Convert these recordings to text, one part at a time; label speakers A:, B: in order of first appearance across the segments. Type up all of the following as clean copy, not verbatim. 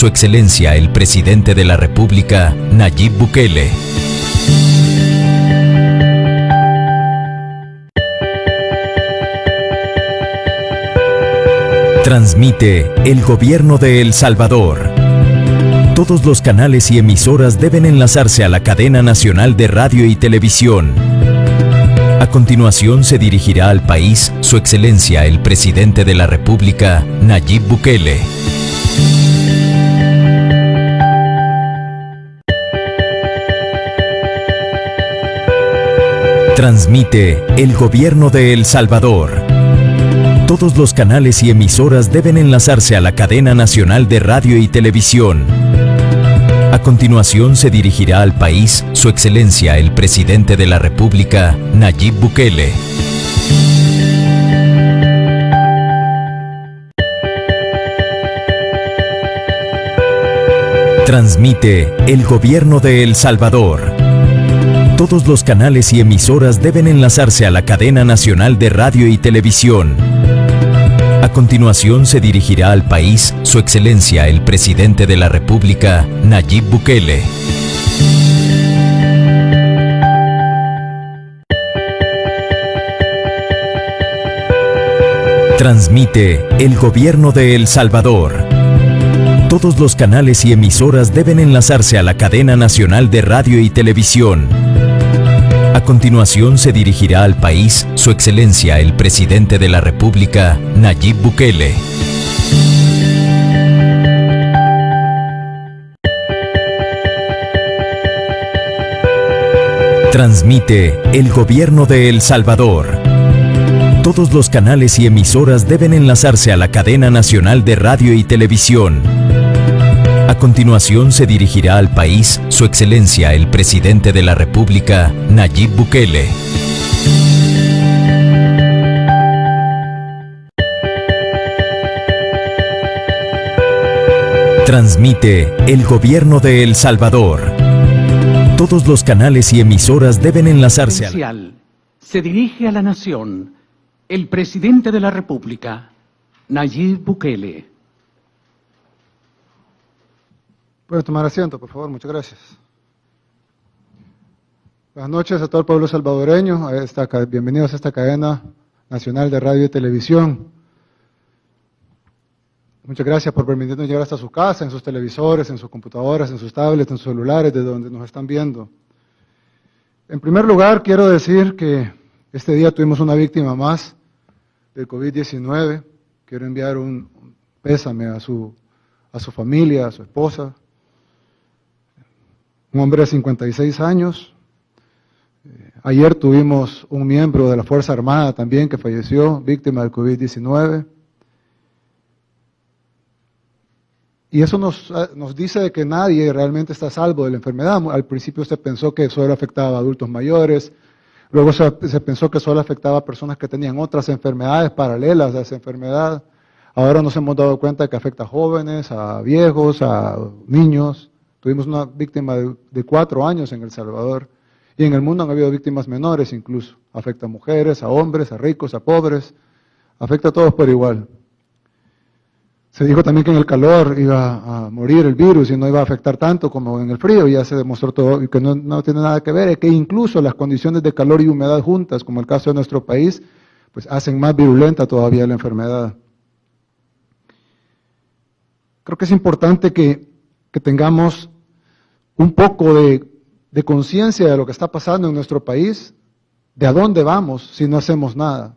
A: Su Excelencia el Presidente de la República, Nayib Bukele. Transmite el Gobierno de El Salvador. Todos los canales y emisoras deben enlazarse a la cadena nacional de radio y televisión. A continuación se dirigirá al país Su Excelencia el Presidente de la República, Nayib Bukele. Transmite el Gobierno de El Salvador. Todos los canales y emisoras deben enlazarse a la cadena nacional de radio y televisión. A continuación se dirigirá al país Su Excelencia el Presidente de la República, Nayib Bukele. Transmite el Gobierno de El Salvador. Todos los canales y emisoras deben enlazarse a la cadena nacional de radio y televisión. A continuación se dirigirá al país Su Excelencia el Presidente de la República, Nayib Bukele. Transmite el Gobierno de El Salvador. Todos los canales y emisoras deben enlazarse a la cadena nacional de radio y televisión. A continuación se dirigirá al país Su Excelencia el Presidente de la República, Nayib Bukele. Transmite el Gobierno de El Salvador. Todos los canales y emisoras deben enlazarse a la cadena nacional de radio y televisión. A continuación se dirigirá al país Su Excelencia el Presidente de la República, Nayib Bukele. Transmite el Gobierno de El Salvador. Todos los canales y emisoras deben enlazarse a...
B: Se dirige a la nación el Presidente de la República, Nayib Bukele.
C: Pueden tomar asiento, por favor, muchas gracias. Buenas noches a todo el pueblo salvadoreño, bienvenidos a esta cadena nacional de radio y televisión. Muchas gracias por permitirnos llegar hasta su casa, en sus televisores, en sus computadoras, en sus tablets, en sus celulares, de donde nos están viendo. En primer lugar, quiero decir que este día tuvimos una víctima más del COVID-19. Quiero enviar un pésame a su familia, a su esposa. Un hombre de 56 años. Ayer tuvimos un miembro de la Fuerza Armada también que falleció, víctima del COVID-19. Y eso nos dice de que nadie realmente está a salvo de la enfermedad. Al principio se pensó que solo afectaba a adultos mayores, luego se pensó que solo afectaba a personas que tenían otras enfermedades paralelas a esa enfermedad. Ahora nos hemos dado cuenta que afecta a jóvenes, a viejos, a niños. Tuvimos una víctima de 4 años en El Salvador, y en el mundo han habido víctimas menores incluso. Afecta a mujeres, a hombres, a ricos, a pobres, afecta a todos por igual. Se dijo también que en el calor iba a morir el virus y no iba a afectar tanto como en el frío, y ya se demostró todo, y que no tiene nada que ver, es que incluso las condiciones de calor y humedad juntas, como el caso de nuestro país, pues hacen más virulenta todavía la enfermedad. Creo que es importante que tengamos un poco de conciencia de lo que está pasando en nuestro país, de a dónde vamos si no hacemos nada.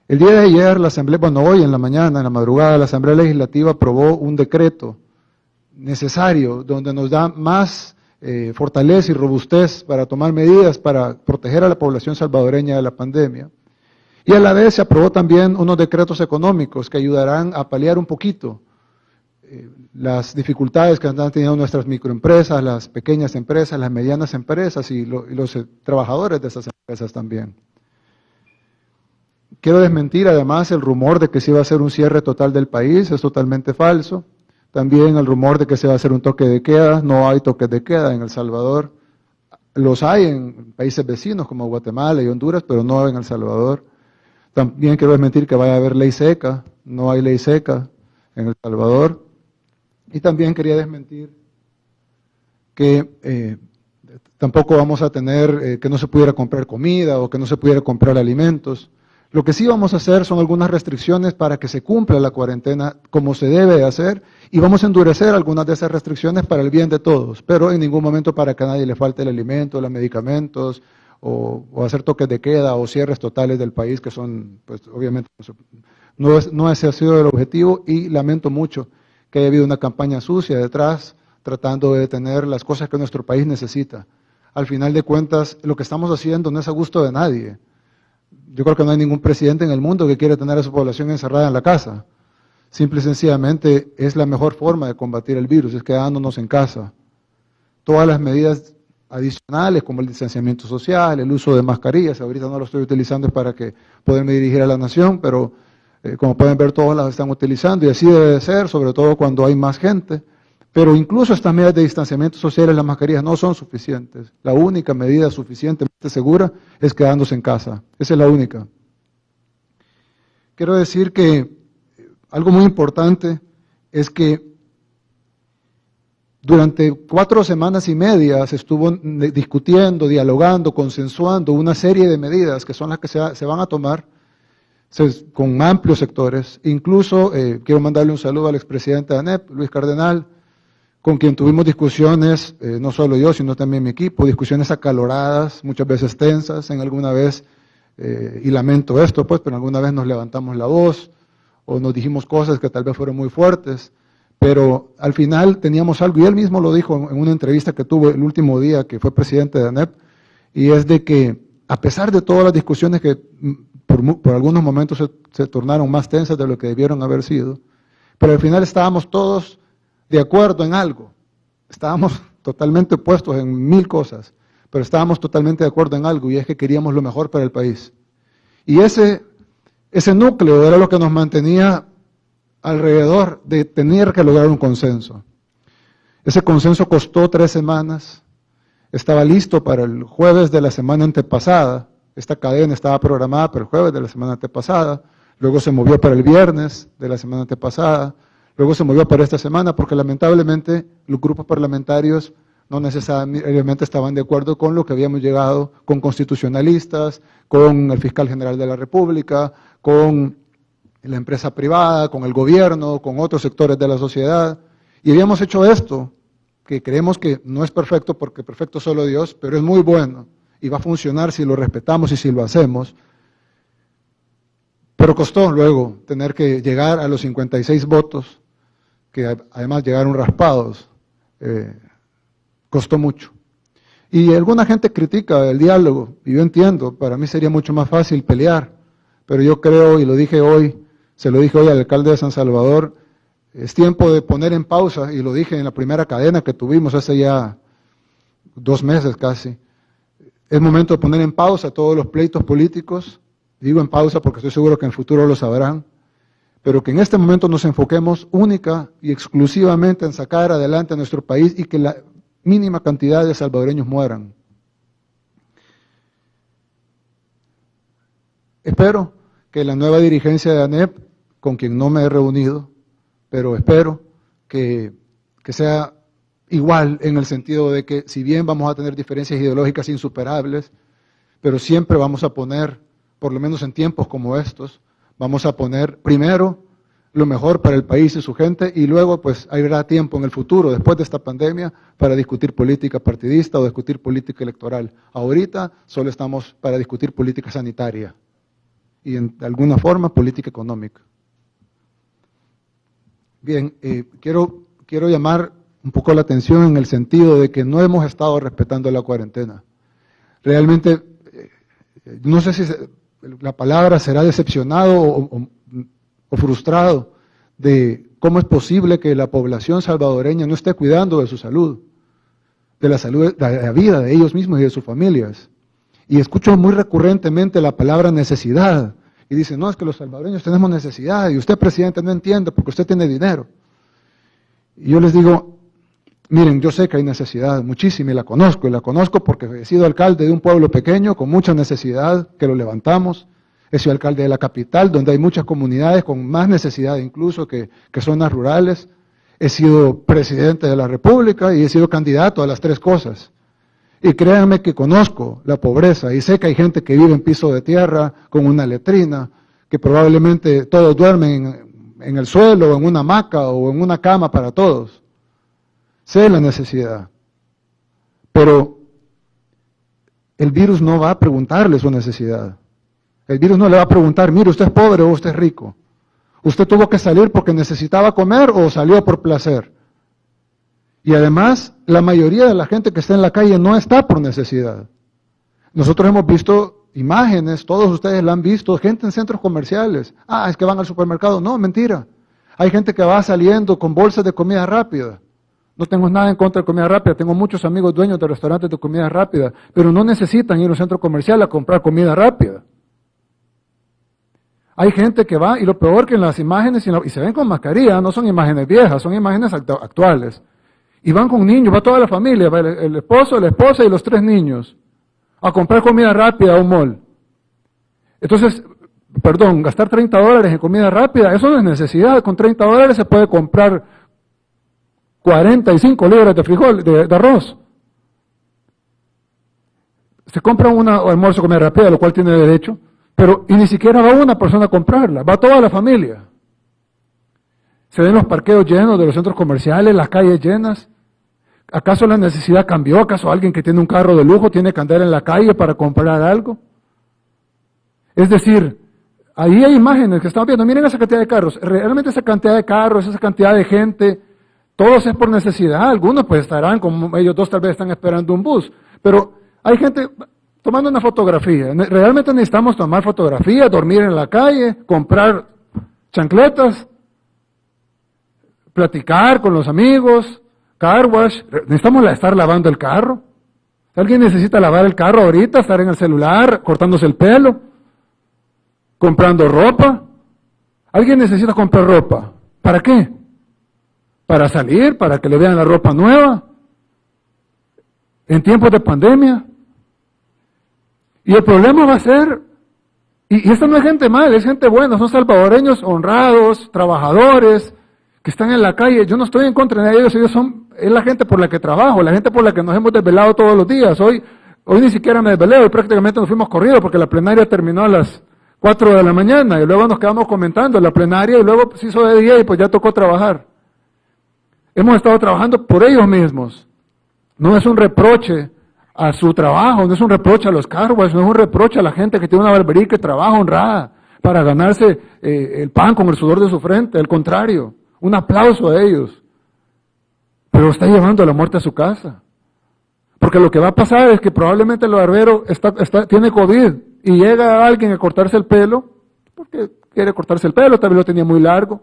C: El día de ayer, hoy en la mañana, en la madrugada, la Asamblea Legislativa aprobó un decreto necesario donde nos da más fortaleza y robustez para tomar medidas para proteger a la población salvadoreña de la pandemia. Y a la vez se aprobó también unos decretos económicos que ayudarán a paliar un poquito las dificultades que han tenido nuestras microempresas, las pequeñas empresas, las medianas empresas y los trabajadores de esas empresas también. Quiero desmentir además el rumor de que se iba a hacer un cierre total del país, es totalmente falso. También el rumor de que se va a hacer un toque de queda, no hay toques de queda en El Salvador. Los hay en países vecinos como Guatemala y Honduras, pero no en El Salvador. También quiero desmentir que vaya a haber ley seca, no hay ley seca en El Salvador. Y también quería desmentir que tampoco vamos a tener que no se pudiera comprar comida o que no se pudiera comprar alimentos. Lo que sí vamos a hacer son algunas restricciones para que se cumpla la cuarentena como se debe de hacer, y vamos a endurecer algunas de esas restricciones para el bien de todos, pero en ningún momento para que a nadie le falte el alimento, los medicamentos, o hacer toques de queda o cierres totales del país, que son, pues obviamente, no ese ha sido el objetivo, y lamento mucho que haya habido una campaña sucia detrás, tratando de detener las cosas que nuestro país necesita. Al final de cuentas, lo que estamos haciendo no es a gusto de nadie. Yo creo que no hay ningún presidente en el mundo que quiera tener a su población encerrada en la casa. Simple y sencillamente es la mejor forma de combatir el virus, es quedándonos en casa. Todas las medidas adicionales, como el distanciamiento social, el uso de mascarillas, ahorita no lo estoy utilizando para que poderme dirigir a la nación, pero como pueden ver todas las están utilizando, y así debe de ser, sobre todo cuando hay más gente. Pero incluso estas medidas de distanciamiento social, las mascarillas no son suficientes. La única medida suficientemente segura es quedándose en casa. Esa es la única. Quiero decir que algo muy importante es que durante 4 semanas y media se estuvo discutiendo, dialogando, consensuando una serie de medidas que son las que se van a tomar con amplios sectores. Incluso quiero mandarle un saludo al expresidente de ANEP, Luis Cardenal, con quien tuvimos discusiones, no solo yo, sino también mi equipo, discusiones acaloradas, muchas veces tensas, en alguna vez, y lamento esto, pues, pero alguna vez nos levantamos la voz, o nos dijimos cosas que tal vez fueron muy fuertes, pero al final teníamos algo, y él mismo lo dijo en una entrevista que tuvo el último día que fue presidente de ANEP, y es de que, a pesar de todas las discusiones que por algunos momentos se tornaron más tensas de lo que debieron haber sido, pero al final estábamos todos de acuerdo en algo. Estábamos totalmente opuestos en 1000 cosas, pero estábamos totalmente de acuerdo en algo, y es que queríamos lo mejor para el país. Y ese núcleo era lo que nos mantenía alrededor de tener que lograr un consenso. Ese consenso costó 3 semanas, estaba listo para el jueves de la semana antepasada, esta cadena estaba programada para el jueves de la semana antepasada, luego se movió para el viernes de la semana antepasada, luego se movió para esta semana porque lamentablemente los grupos parlamentarios no necesariamente estaban de acuerdo con lo que habíamos llegado con constitucionalistas, con el fiscal general de la República, con la empresa privada, con el gobierno, con otros sectores de la sociedad. Y habíamos hecho esto, que creemos que no es perfecto porque perfecto es solo Dios, pero es muy bueno y va a funcionar si lo respetamos y si lo hacemos. Pero costó luego tener que llegar a los 56 votos, que además llegaron raspados, costó mucho. Y alguna gente critica el diálogo, y yo entiendo, para mí sería mucho más fácil pelear, pero yo creo, y lo dije hoy, se lo dije hoy al alcalde de San Salvador, es tiempo de poner en pausa, y lo dije en la primera cadena que tuvimos hace ya 2 meses casi, es momento de poner en pausa todos los pleitos políticos, digo en pausa porque estoy seguro que en el futuro lo sabrán, pero que en este momento nos enfoquemos única y exclusivamente en sacar adelante a nuestro país y que la mínima cantidad de salvadoreños mueran. Espero que la nueva dirigencia de ANEP, con quien no me he reunido, pero espero que sea igual en el sentido de que si bien vamos a tener diferencias ideológicas insuperables, pero siempre vamos a poner, por lo menos en tiempos como estos, vamos a poner primero lo mejor para el país y su gente, y luego pues habrá tiempo en el futuro, después de esta pandemia, para discutir política partidista o discutir política electoral. Ahorita solo estamos para discutir política sanitaria y de alguna forma política económica. Bien, quiero llamar un poco la atención en el sentido de que no hemos estado respetando la cuarentena. Realmente, no sé si la palabra será decepcionado o frustrado de cómo es posible que la población salvadoreña no esté cuidando de su salud, de la vida de ellos mismos y de sus familias. Y escucho muy recurrentemente la palabra necesidad, y dicen, no, es que los salvadoreños tenemos necesidad, y usted, presidente, no entiende porque usted tiene dinero. Y yo les digo, miren, yo sé que hay necesidad, muchísima, y la conozco porque he sido alcalde de un pueblo pequeño con mucha necesidad, que lo levantamos. He sido alcalde de la capital, donde hay muchas comunidades con más necesidad incluso que zonas rurales. he sido presidente de la República y he sido candidato a las 3 cosas. Y créanme que conozco la pobreza y sé que hay gente que vive en piso de tierra con una letrina, que probablemente todos duermen en el suelo, o en una hamaca o en una cama para todos. Sé la necesidad, pero el virus no va a preguntarle su necesidad. El virus no le va a preguntar, mire, ¿usted es pobre o usted es rico? ¿Usted tuvo que salir porque necesitaba comer o salió por placer? Y además, la mayoría de la gente que está en la calle no está por necesidad. Nosotros hemos visto imágenes, todos ustedes la han visto, gente en centros comerciales. Ah, es que van al supermercado. No, mentira. Hay gente que va saliendo con bolsas de comida rápida. No tengo nada en contra de comida rápida, tengo muchos amigos dueños de restaurantes de comida rápida, pero no necesitan ir a un centro comercial a comprar comida rápida. Hay gente que va, y lo peor que en las imágenes, y se ven con mascarilla, no son imágenes viejas, son imágenes actuales. Y van con niños, va toda la familia, va el esposo, la esposa y los 3 niños a comprar comida rápida a un mall. Entonces, gastar $30 en comida rápida, eso no es necesidad. Con $30 se puede comprar 45 libras de frijol, de arroz. Se compra un almuerzo de comida rápida, lo cual tiene derecho, pero y ni siquiera va una persona a comprarla, va toda la familia. Se ven los parqueos llenos de los centros comerciales, las calles llenas. ¿Acaso la necesidad cambió? ¿Acaso alguien que tiene un carro de lujo tiene que andar en la calle para comprar algo? Es decir, ahí hay imágenes que estamos viendo, miren esa cantidad de carros, realmente esa cantidad de carros, esa cantidad de gente, todos es por necesidad, algunos pues estarán, como ellos 2 tal vez están esperando un bus, pero hay gente tomando una fotografía, realmente necesitamos tomar fotografías, dormir en la calle, comprar chancletas, platicar con los amigos, car wash, necesitamos estar lavando el carro. ¿Alguien necesita lavar el carro ahorita, estar en el celular, cortándose el pelo, comprando ropa? ¿Alguien necesita comprar ropa? ¿Para qué? ¿Para salir? ¿Para que le vean la ropa nueva? ¿En tiempos de pandemia? Y el problema va a ser, y esta no es gente mala, es gente buena, son salvadoreños honrados, trabajadores, que están en la calle. Yo no estoy en contra de ellos, es la gente por la que trabajo, la gente por la que nos hemos desvelado todos los días. Hoy ni siquiera me desvelé, hoy prácticamente nos fuimos corridos porque la plenaria terminó a las 4 de la mañana y luego nos quedamos comentando la plenaria y luego se hizo de día y pues ya tocó trabajar. Hemos estado trabajando por ellos mismos. No es un reproche a su trabajo, no es un reproche a los cargos, no es un reproche a la gente que tiene una barbería que trabaja honrada para ganarse el pan con el sudor de su frente, al contrario. Un aplauso a ellos. Pero está llevando la muerte a su casa. Porque lo que va a pasar es que probablemente el barbero tiene COVID y llega alguien a cortarse el pelo, porque quiere cortarse el pelo, tal vez lo tenía muy largo,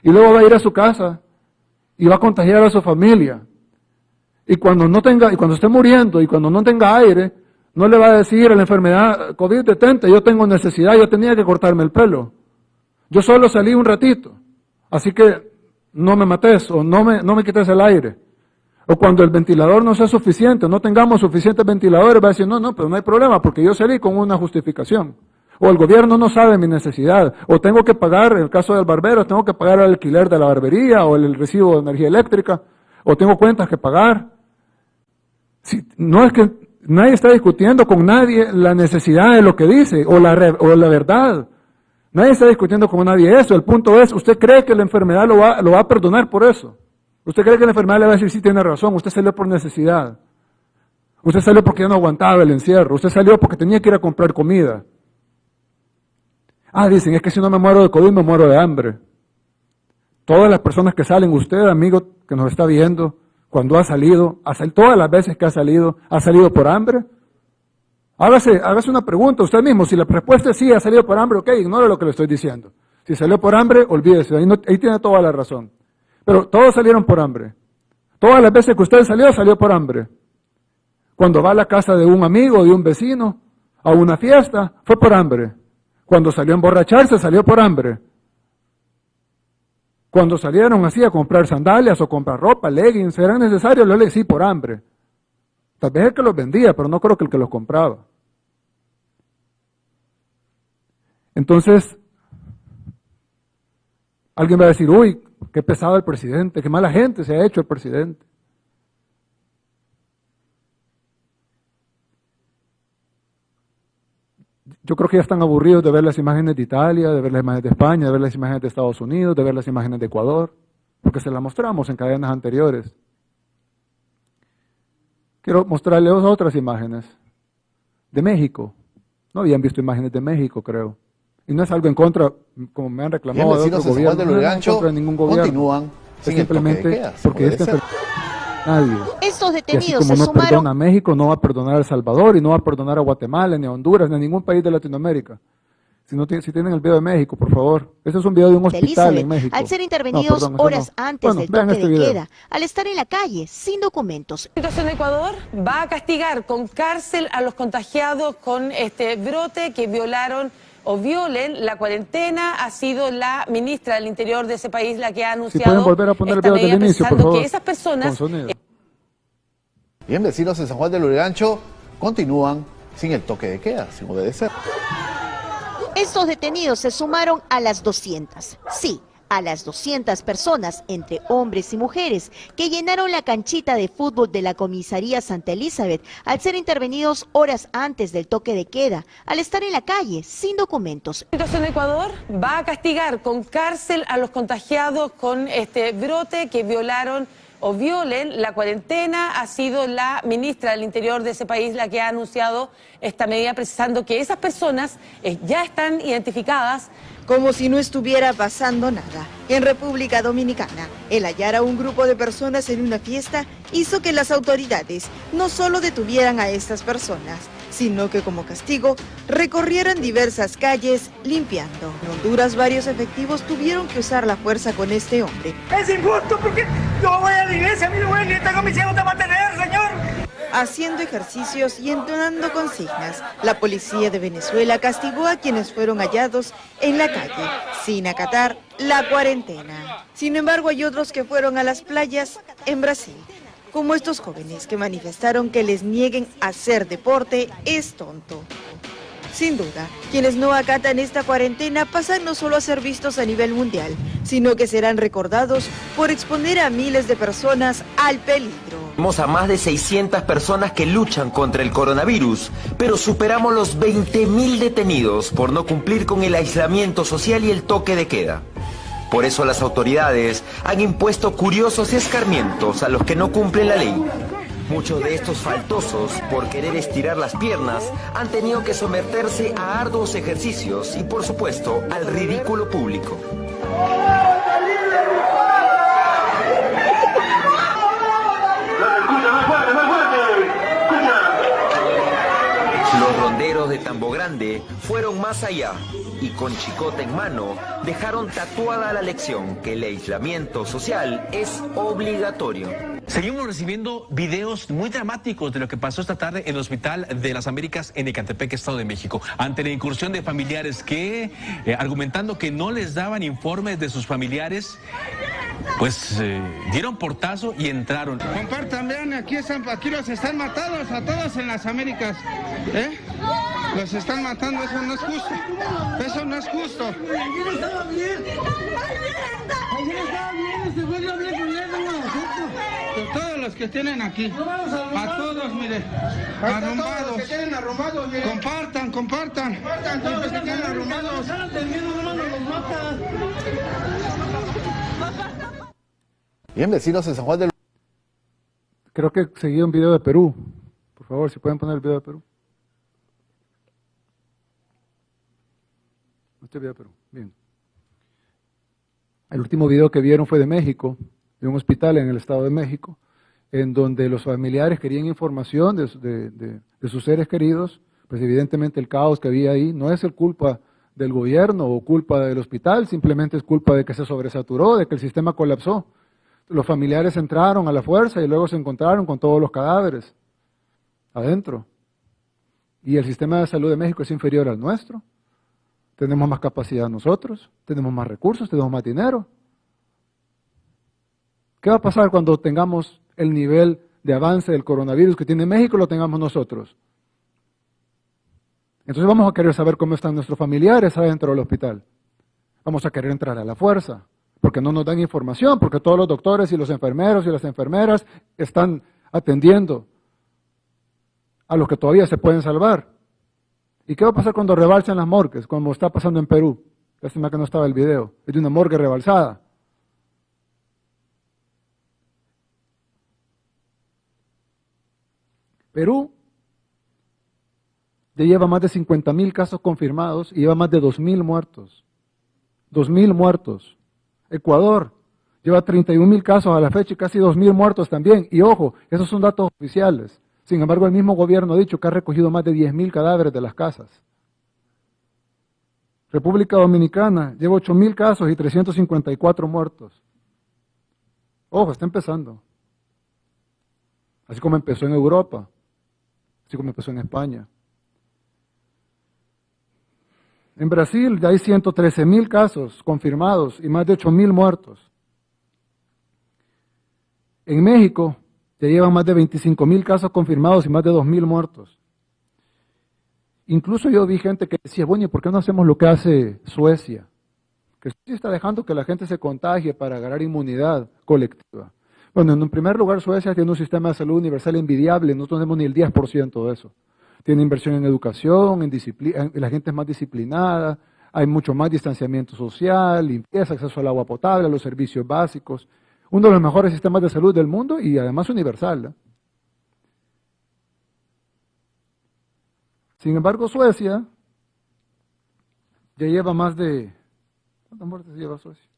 C: y luego va a ir a su casa y va a contagiar a su familia. Y cuando esté muriendo y cuando no tenga aire, no le va a decir a la enfermedad, COVID, detente, yo tengo necesidad, yo tenía que cortarme el pelo. Yo solo salí un ratito, así que no me mates o no me quites el aire. O cuando el ventilador no sea suficiente, no tengamos suficientes ventiladores, va a decir, no, pero no hay problema porque yo salí con una justificación. O el gobierno no sabe mi necesidad, o tengo que pagar, en el caso del barbero, tengo que pagar el alquiler de la barbería o el recibo de energía eléctrica, o tengo cuentas que pagar. No es que nadie está discutiendo con nadie la necesidad de lo que dice, o la verdad. Nadie está discutiendo con nadie eso. El punto es, ¿usted cree que la enfermedad lo va a perdonar por eso? ¿Usted cree que la enfermedad le va a decir, sí, tiene razón, usted salió por necesidad? Usted salió porque ya no aguantaba el encierro. Usted salió porque tenía que ir a comprar comida. Dicen, es que si no me muero de COVID, me muero de hambre. Todas las personas que salen, usted, amigo que nos está viendo, cuando ha salido, todas las veces que ha salido por hambre. Hágase una pregunta usted mismo, si la respuesta es sí, ha salido por hambre, ok, ignore lo que le estoy diciendo. Si salió por hambre, olvídese, ahí tiene toda la razón. Pero todos salieron por hambre. Todas las veces que usted salió por hambre. Cuando va a la casa de un amigo, de un vecino, a una fiesta, fue por hambre. Cuando salió a emborracharse, salió por hambre. Cuando salieron así a comprar sandalias o comprar ropa, leggings, ¿eran necesarios? Sí, por hambre. Tal vez el que los vendía, pero no creo que el que los compraba. Entonces, Alguien va a decir, uy, qué pesado el presidente, qué mala gente se ha hecho el presidente. Yo creo que ya están aburridos de ver las imágenes de Italia, de ver las imágenes de España, de ver las imágenes de Estados Unidos, de ver las imágenes de Ecuador, porque se las mostramos en cadenas anteriores. Quiero mostrarles otras imágenes de México. No habían visto imágenes de México, creo. Y no es algo en contra, como me han reclamado de otro gobierno, no es en contra de ningún gobierno.
D: Continúan
C: es simplemente porque nadie.
E: Estos
C: Y
E: detenidos
C: así como
E: se
C: no
E: sumaron.
C: perdona a México, no va a perdonar a El Salvador y no va a perdonar a Guatemala, ni a Honduras, ni a ningún país de Latinoamérica. Si tienen el video de México, por favor. Este es un video de un hospital en México.
E: Al ser intervenidos
C: No, perdón,
E: horas antes del toque de
C: video.
E: queda, al estar en la calle sin documentos.
F: La situación de Ecuador va a castigar con cárcel a los contagiados con este brote que violaron o violen la cuarentena. Ha sido la ministra del Interior de ese país la que ha anunciado.
C: Si pueden volver a poner el video del inicio, por favor.
F: Que esas personas.
D: Bien, vecinos en San Juan del Lurigancho continúan sin el toque de queda, sin obedecer.
E: Estos detenidos se sumaron a las 200. Sí, a las 200 personas, entre hombres y mujeres, que llenaron la canchita de fútbol de la comisaría Santa Elizabeth al ser intervenidos horas antes del toque de queda, al estar en la calle sin documentos.
F: La situación de Ecuador va a castigar con cárcel a los contagiados con este brote que violaron o violen la cuarentena. Ha sido la ministra del Interior de ese país la que ha anunciado esta medida, precisando que esas personas ya están identificadas.
G: Como si no estuviera pasando nada. En República Dominicana, el hallar a un grupo de personas en una fiesta hizo que las autoridades no solo detuvieran a estas personas, sino que como castigo recorrieran diversas calles limpiando. En Honduras, varios efectivos tuvieron que usar la fuerza con este hombre.
H: Es injusto porque yo voy a la iglesia, mi güey, y tengo mis hijos de mantener, señor.
G: Haciendo ejercicios y entonando consignas, la policía de Venezuela castigó a quienes fueron hallados en la calle, sin acatar la cuarentena. Sin embargo, hay otros que fueron a las playas en Brasil, como estos jóvenes que manifestaron que les nieguen hacer deporte es tonto. Sin duda, quienes no acatan esta cuarentena pasan no solo a ser vistos a nivel mundial, sino que serán recordados por exponer a miles de personas al peligro.
I: Tenemos a más de 600 personas que luchan contra el coronavirus, pero superamos los 20.000 detenidos por no cumplir con el aislamiento social y el toque de queda. Por eso las autoridades han impuesto curiosos escarmientos a los que no cumplen la ley. Muchos de estos faltosos, por querer estirar las piernas, han tenido que someterse a arduos ejercicios y, por supuesto, al ridículo público. Los ronderos de Tambo Grande fueron más allá y con chicote en mano dejaron tatuada la lección que el aislamiento social es obligatorio.
J: Seguimos recibiendo videos muy dramáticos de lo que pasó esta tarde en el Hospital de las Américas en Ecatepec, Estado de México, ante la incursión de familiares que, argumentando que no les daban informes de sus familiares, pues dieron portazo y entraron.
K: Compartan, vean, aquí los están matando a todos en las Américas, ¿eh? Los están matando, eso no es justo, eso no es justo. Ayer estaba bien, ese güey no hablé con él, no. Todos los que tienen aquí, a todos, mire, arrumbados, compartan, todos los que tienen arrumbados.
D: Bien, vecinos en San Juan del
C: Creo que seguía un video de Perú. Por favor, si pueden poner el video de Perú. Este video de Perú, bien. El último video que vieron fue de México, de un hospital en el Estado de México, en donde los familiares querían información de sus seres queridos. Pues evidentemente el caos que había ahí no es el culpa del gobierno o culpa del hospital, simplemente es culpa de que se sobresaturó, de que el sistema colapsó. Los familiares entraron a la fuerza y luego se encontraron con todos los cadáveres adentro. Y el sistema de salud de México es inferior al nuestro. Tenemos más capacidad nosotros, tenemos más recursos, tenemos más dinero. ¿Qué va a pasar cuando tengamos el nivel de avance del coronavirus que tiene México, lo tengamos nosotros? Entonces vamos a querer saber cómo están nuestros familiares adentro del hospital. Vamos a querer entrar a la fuerza. porque no nos dan información, porque todos los doctores y los enfermeros y las enfermeras están atendiendo a los que todavía se pueden salvar. ¿Y qué va a pasar cuando rebalsen las morgues, como está pasando en Perú? Lástima que no estaba el video, es de una morgue rebalsada. Perú ya lleva más de 50.000 casos confirmados y lleva más de 2.000 muertos. 2.000 muertos. Ecuador lleva 31.000 casos a la fecha y casi 2.000 muertos también. Y ojo, esos son datos oficiales. Sin embargo, el mismo gobierno ha dicho que ha recogido más de 10.000 cadáveres de las casas. República Dominicana lleva 8.000 casos y 354 muertos. Ojo, está empezando. Así como empezó en Europa, así como empezó en España. En Brasil ya hay 113.000 casos confirmados y más de 8.000 muertos. En México ya llevan más de 25.000 casos confirmados y más de 2.000 muertos. Incluso yo vi gente que decía, bueno, ¿y por qué no hacemos lo que hace Suecia? Que Suecia está dejando que la gente se contagie para ganar inmunidad colectiva. Bueno, en primer lugar, Suecia tiene un sistema de salud universal envidiable, no tenemos ni el 10% de eso. Tiene inversión en educación, en disciplina, la gente es más disciplinada, hay mucho más distanciamiento social, limpieza, acceso al agua potable, a los servicios básicos. Uno de los mejores sistemas de salud del mundo y además universal, ¿eh? Sin embargo, Suecia ya lleva más de... ¿Cuántas muertes lleva Suecia?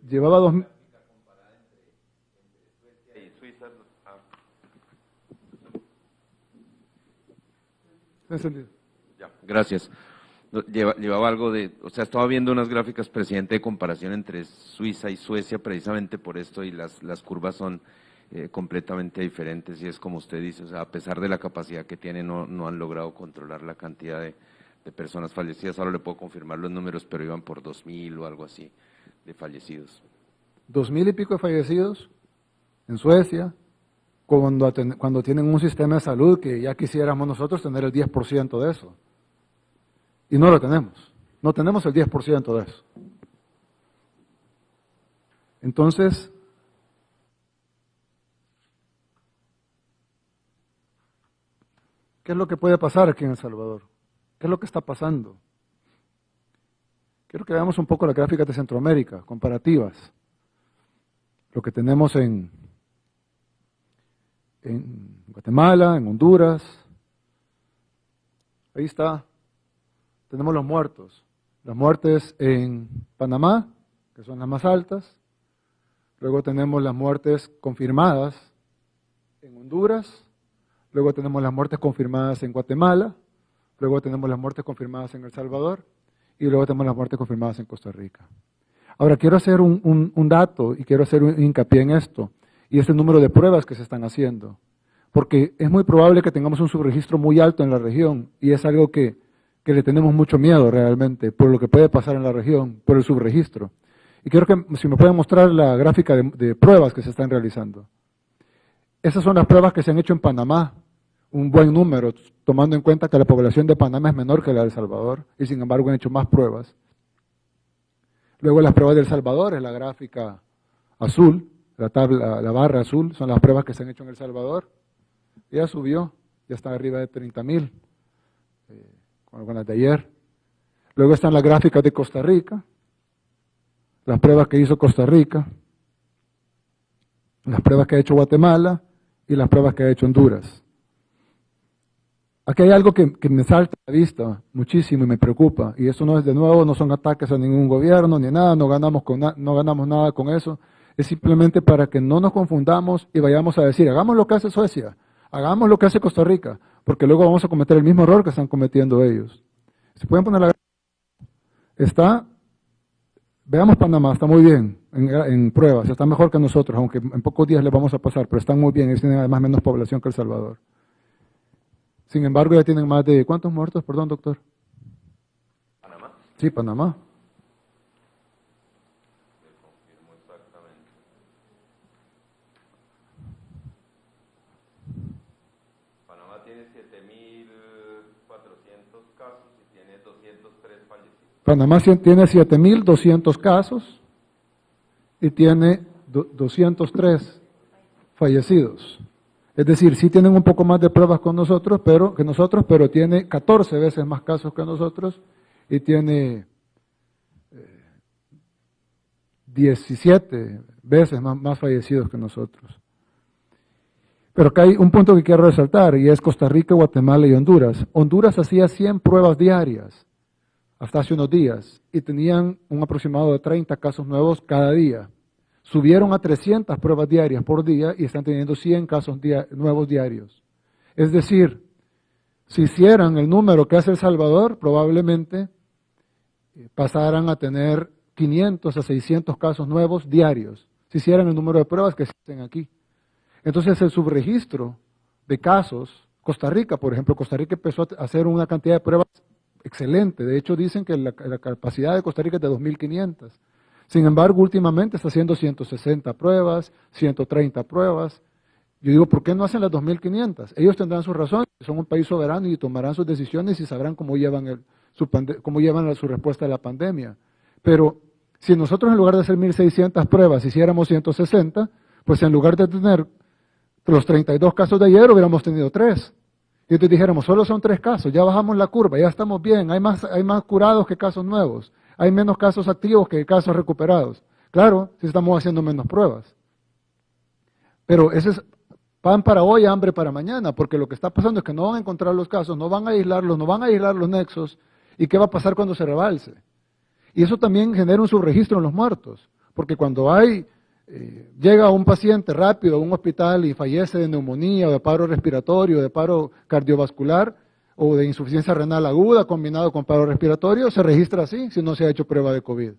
C: Llevaba 2.000... Encendido.
L: Ya, gracias. Llevaba algo de, o sea, estaba viendo unas gráficas, presidente, de comparación entre Suiza y Suecia, precisamente por esto, y las curvas son completamente diferentes, y es como usted dice, o sea, a pesar de la capacidad que tienen, no han logrado controlar la cantidad de personas fallecidas. Ahora le puedo confirmar los números, pero iban por 2.000 o algo así de fallecidos.
C: 2.000 y pico de fallecidos en Suecia, cuando tienen un sistema de salud que ya quisiéramos nosotros tener el 10% de eso. Y no lo tenemos. No tenemos el 10% de eso. Entonces, ¿qué es lo que puede pasar aquí en El Salvador? ¿Qué es lo que está pasando? Quiero que veamos un poco las gráficas de Centroamérica, comparativas. Lo que tenemos en Guatemala, en Honduras. Ahí está. Tenemos los muertos. Las muertes en Panamá, que son las más altas. Luego tenemos las muertes confirmadas en Honduras. Luego tenemos las muertes confirmadas en Guatemala. Luego tenemos las muertes confirmadas en El Salvador. Y luego tenemos las muertes confirmadas en Costa Rica. Ahora, quiero hacer un dato y quiero hacer un hincapié en esto. Y es el número de pruebas que se están haciendo. Porque es muy probable que tengamos un subregistro muy alto en la región. Y es algo que le tenemos mucho miedo realmente, por lo que puede pasar en la región, por el subregistro. Y quiero que, si me pueden mostrar la gráfica de pruebas que se están realizando. Esas son las pruebas que se han hecho en Panamá, un buen número, tomando en cuenta que la población de Panamá es menor que la de El Salvador, y sin embargo han hecho más pruebas. Luego las pruebas de El Salvador, es la gráfica azul, la barra azul, son las pruebas que se han hecho en El Salvador. Ya subió, ya está arriba de 30.000. Con las de ayer. Luego están las gráficas de Costa Rica, las pruebas que hizo Costa Rica, las pruebas que ha hecho Guatemala y las pruebas que ha hecho Honduras. Aquí hay algo que me salta a la vista muchísimo y me preocupa, y eso no es de nuevo, no son ataques a ningún gobierno ni nada, no ganamos nada con eso, es simplemente para que no nos confundamos y vayamos a decir, hagamos lo que hace Suecia, hagamos lo que hace Costa Rica, porque luego vamos a cometer el mismo error que están cometiendo ellos. ¿Se pueden poner veamos Panamá, está muy bien en pruebas, está mejor que nosotros, aunque en pocos días les vamos a pasar, pero están muy bien, ellos tienen además menos población que El Salvador. Sin embargo, ya tienen más de, ¿cuántos muertos? Perdón, doctor.
L: ¿Panamá?
C: Sí, Panamá.
L: Panamá tiene 7.400 casos y
C: Panamá tiene 7.200 casos y tiene 203 fallecidos. Es decir, sí tienen un poco más de pruebas que nosotros, pero tiene 14 veces más casos que nosotros y tiene 17 veces más fallecidos que nosotros. Pero acá hay un punto que quiero resaltar, y es Costa Rica, Guatemala y Honduras. Honduras hacía 100 pruebas diarias hasta hace unos días y tenían un aproximado de 30 casos nuevos cada día. Subieron a 300 pruebas diarias por día y están teniendo 100 casos nuevos diarios. Es decir, si hicieran el número que hace El Salvador, probablemente pasaran a tener 500 a 600 casos nuevos diarios, si hicieran el número de pruebas que se hacen aquí. Entonces el subregistro de casos, Costa Rica, por ejemplo, Costa Rica empezó a hacer una cantidad de pruebas excelente. De hecho, dicen que la capacidad de Costa Rica es de 2.500. Sin embargo, últimamente está haciendo 160 pruebas, 130 pruebas. Yo digo, ¿por qué no hacen las 2.500? Ellos tendrán su razón, son un país soberano y tomarán sus decisiones y sabrán cómo llevan su respuesta a la pandemia. Pero si nosotros en lugar de hacer 1.600 pruebas hiciéramos 160, pues en lugar de tener los 32 casos de ayer hubiéramos tenido 3. Y entonces dijéramos, solo son 3 casos, ya bajamos la curva, ya estamos bien, hay más curados que casos nuevos. Hay menos casos activos que casos recuperados. Claro, si estamos haciendo menos pruebas. Pero ese es pan para hoy, hambre para mañana, porque lo que está pasando es que no van a encontrar los casos, no van a aislarlos, no van a aislar los nexos, y qué va a pasar cuando se rebalse. Y eso también genera un subregistro en los muertos, porque cuando llega un paciente rápido a un hospital y fallece de neumonía o de paro respiratorio, de paro cardiovascular, o de insuficiencia renal aguda combinado con paro respiratorio, se registra así si no se ha hecho prueba de COVID.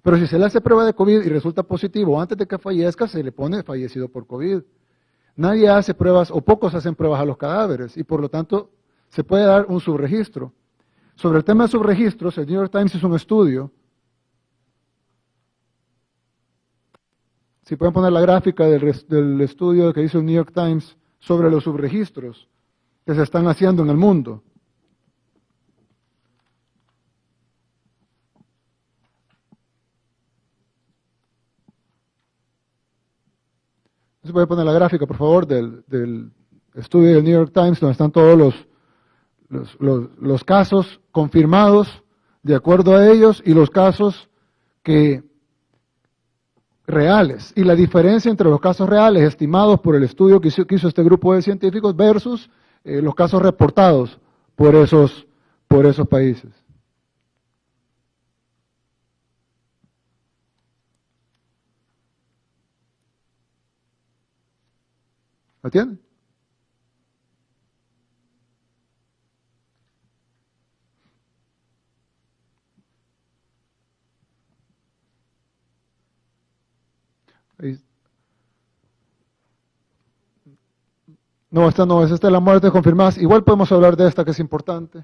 C: Pero si se le hace prueba de COVID y resulta positivo antes de que fallezca, se le pone fallecido por COVID. Nadie hace pruebas, o pocos hacen pruebas a los cadáveres, y por lo tanto se puede dar un subregistro. Sobre el tema de subregistros, el New York Times hizo un estudio. Si pueden poner la gráfica del estudio que hizo el New York Times sobre los subregistros que se están haciendo en el mundo. ¿Se puede poner la gráfica, por favor, del estudio del New York Times, donde están todos los casos confirmados de acuerdo a ellos y los casos reales? Y la diferencia entre los casos reales estimados por el estudio que hizo este grupo de científicos versus los casos reportados por esos países. ¿La tienen? Ahí. No, esta no es, esta es la muerte confirmada. Igual podemos hablar de esta que es importante.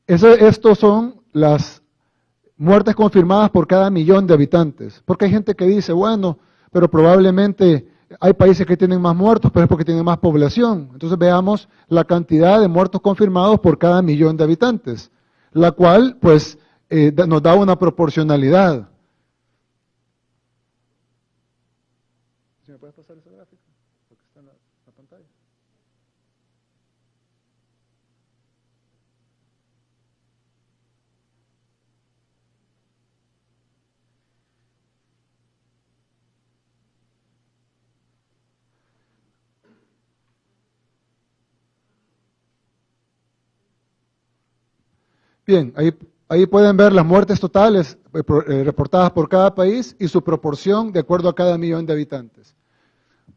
C: Estos son las muertes confirmadas por cada 1.000.000 de habitantes. Porque hay gente que dice, bueno, pero probablemente hay países que tienen más muertos, pero es porque tienen más población. Entonces veamos la cantidad de muertos confirmados por cada 1.000.000 de habitantes, la cual pues nos da una proporcionalidad. ¿Sí me puedes pasar esa gráfica? Porque está en la pantalla. Bien, ahí pueden ver las muertes totales reportadas por cada país y su proporción de acuerdo a cada 1.000.000 de habitantes.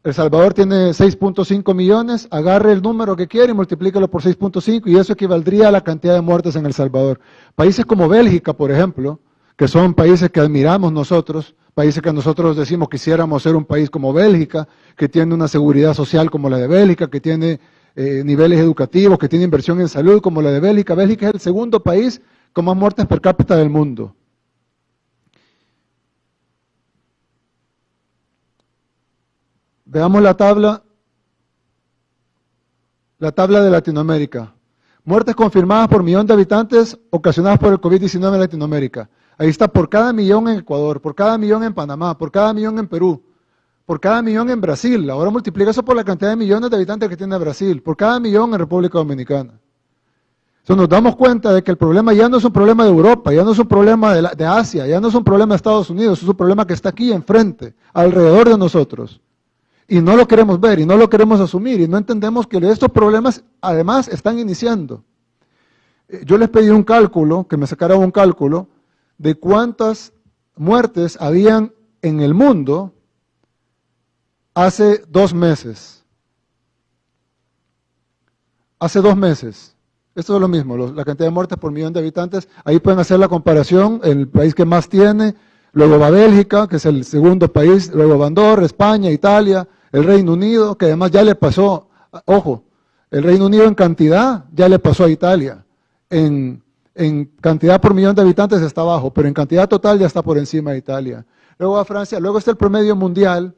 C: El Salvador tiene 6.5 millones, agarre el número que quiere y multiplícalo por 6.5 y eso equivaldría a la cantidad de muertes en El Salvador. Países como Bélgica, por ejemplo, que son países que admiramos nosotros, países que nosotros decimos quisiéramos ser un país como Bélgica, que tiene una seguridad social como la de Bélgica, que tiene niveles educativos, que tiene inversión en salud como la de Bélgica. Bélgica es el segundo país con más muertes per cápita del mundo. Veamos la tabla de Latinoamérica. Muertes confirmadas por millón de habitantes ocasionadas por el COVID-19 en Latinoamérica. Ahí está, por cada millón en Ecuador, por cada millón en Panamá, por cada millón en Perú, por cada millón en Brasil. Ahora multiplica eso por la cantidad de millones de habitantes que tiene Brasil, por cada millón en República Dominicana. Entonces nos damos cuenta de que el problema ya no es un problema de Europa, ya no es un problema de Asia, ya no es un problema de Estados Unidos, es un problema que está aquí enfrente, alrededor de nosotros. Y no lo queremos ver, y no lo queremos asumir, y no entendemos que estos problemas además están iniciando. Yo les pedí un cálculo, que me sacara un cálculo, de cuántas muertes habían en el mundo hace 2 meses. Hace 2 meses. Esto es lo mismo, la cantidad de muertes por millón de habitantes. Ahí pueden hacer la comparación, el país que más tiene, luego va Bélgica, que es el segundo país, luego va Andorra, España, Italia, el Reino Unido, que además ya le pasó, ojo, el Reino Unido en cantidad ya le pasó a Italia. En cantidad por millón de habitantes está abajo, pero en cantidad total ya está por encima de Italia. Luego va Francia, luego está el promedio mundial,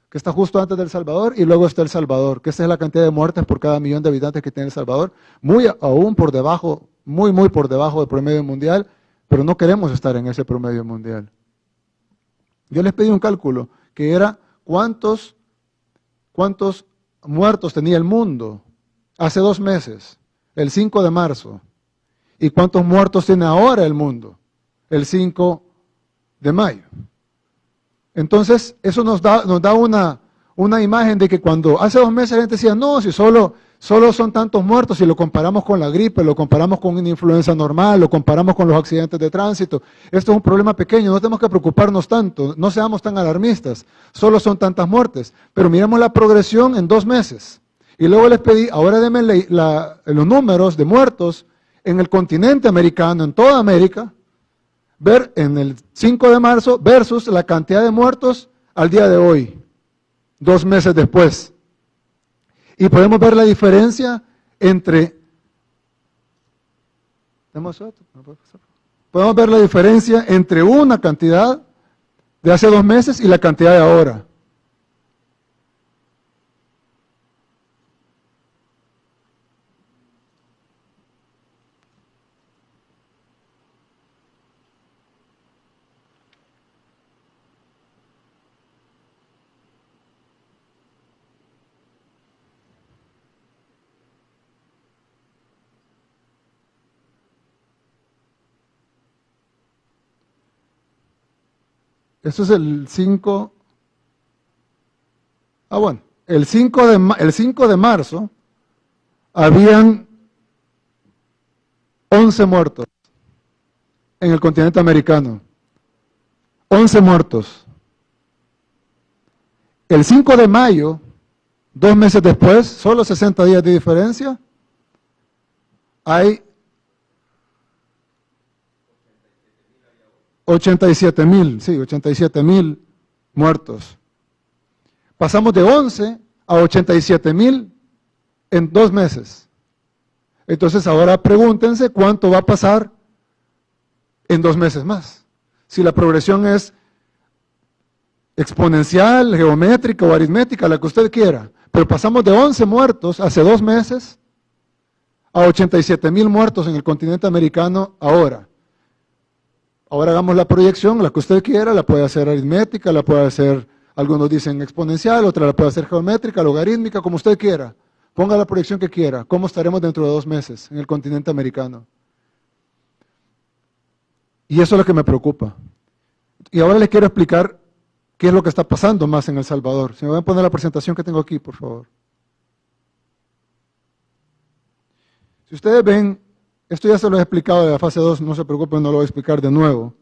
C: que está justo antes del Salvador, y luego está El Salvador, que esa es la cantidad de muertes por cada millón de habitantes que tiene El Salvador, muy aún por debajo, muy por debajo del promedio mundial, pero no queremos estar en ese promedio mundial. Yo les pedí un cálculo, que era cuántos muertos tenía el mundo hace 2 meses, el 5 de marzo, y cuántos muertos tiene ahora el mundo, el 5 de mayo. Entonces, eso nos da una imagen de que cuando hace 2 meses la gente decía, no, si solo son tantos muertos, si lo comparamos con la gripe, lo comparamos con una influenza normal, lo comparamos con los accidentes de tránsito, esto es un problema pequeño, no tenemos que preocuparnos tanto, no seamos tan alarmistas, solo son tantas muertes, pero miremos la progresión en 2 meses. Y luego les pedí, ahora denme los números de muertos en el continente americano, en toda América, ver en el 5 de marzo versus la cantidad de muertos al día de hoy, 2 meses después. Y podemos ver la diferencia entre... Podemos ver la diferencia entre una cantidad de hace 2 meses y la cantidad de ahora. Eso es el 5. Bueno, el 5 de marzo habían 11 muertos en el continente americano. 11 muertos. El 5 de mayo, 2 meses después, solo 60 días de diferencia, hay 87,000 muertos. Pasamos de 11 a 87,000 en 2 meses. Entonces ahora pregúntense cuánto va a pasar en 2 meses más. Si la progresión es exponencial, geométrica o aritmética, la que usted quiera, pero pasamos de 11 muertos hace 2 meses a 87,000 muertos en el continente americano ahora. Ahora hagamos la proyección, la que usted quiera, la puede hacer aritmética, la puede hacer, algunos dicen exponencial, otra la puede hacer geométrica, logarítmica, como usted quiera. Ponga la proyección que quiera. ¿Cómo estaremos dentro de 2 meses en el continente americano? Y eso es lo que me preocupa. Y ahora les quiero explicar qué es lo que está pasando más en El Salvador. Si me van a poner la presentación que tengo aquí, por favor. Si ustedes ven, esto ya se lo he explicado de la fase 2, no se preocupen, no lo voy a explicar de nuevo.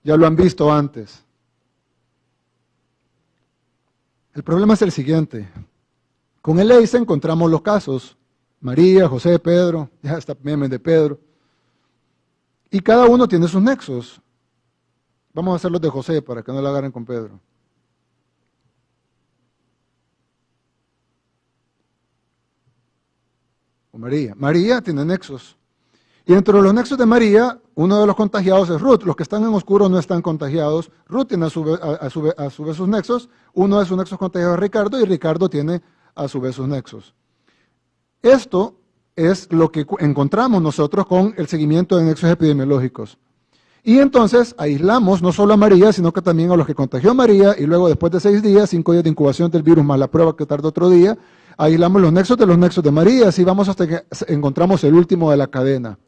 C: Ya lo han visto antes. El problema es el siguiente. Con el EISA encontramos los casos. María, José, Pedro, ya está meme de Pedro. Y cada uno tiene sus nexos. Vamos a hacer los de José para que no la agarren con Pedro. O María. María tiene nexos. Y dentro de los nexos de María, uno de los contagiados es Ruth. Los que están en oscuro no están contagiados. Ruth tiene a su vez sus nexos. Uno de sus nexos contagiados es Ricardo y Ricardo tiene a su vez sus nexos. Esto es lo que encontramos nosotros con el seguimiento de nexos epidemiológicos. Y entonces aislamos no solo a María, sino que también a los que contagió María, y luego después de 6 días, 5 días de incubación del virus más la prueba que tarda otro día, aislamos los nexos de María, así vamos hasta que encontramos el último de la cadena.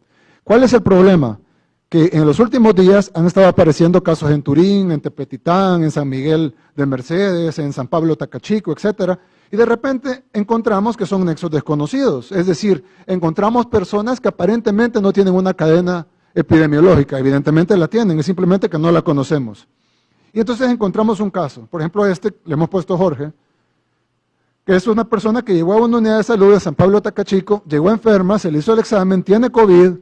C: ¿Cuál es el problema? Que en los últimos días han estado apareciendo casos en Turín, en Tepetitán, en San Miguel de Mercedes, en San Pablo Tacachico, etcétera, y de repente encontramos que son nexos desconocidos, es decir, encontramos personas que aparentemente no tienen una cadena epidemiológica, evidentemente la tienen, es simplemente que no la conocemos. Y entonces encontramos un caso, por ejemplo le hemos puesto Jorge, que es una persona que llegó a una unidad de salud de San Pablo Tacachico, llegó enferma, se le hizo el examen, tiene COVID,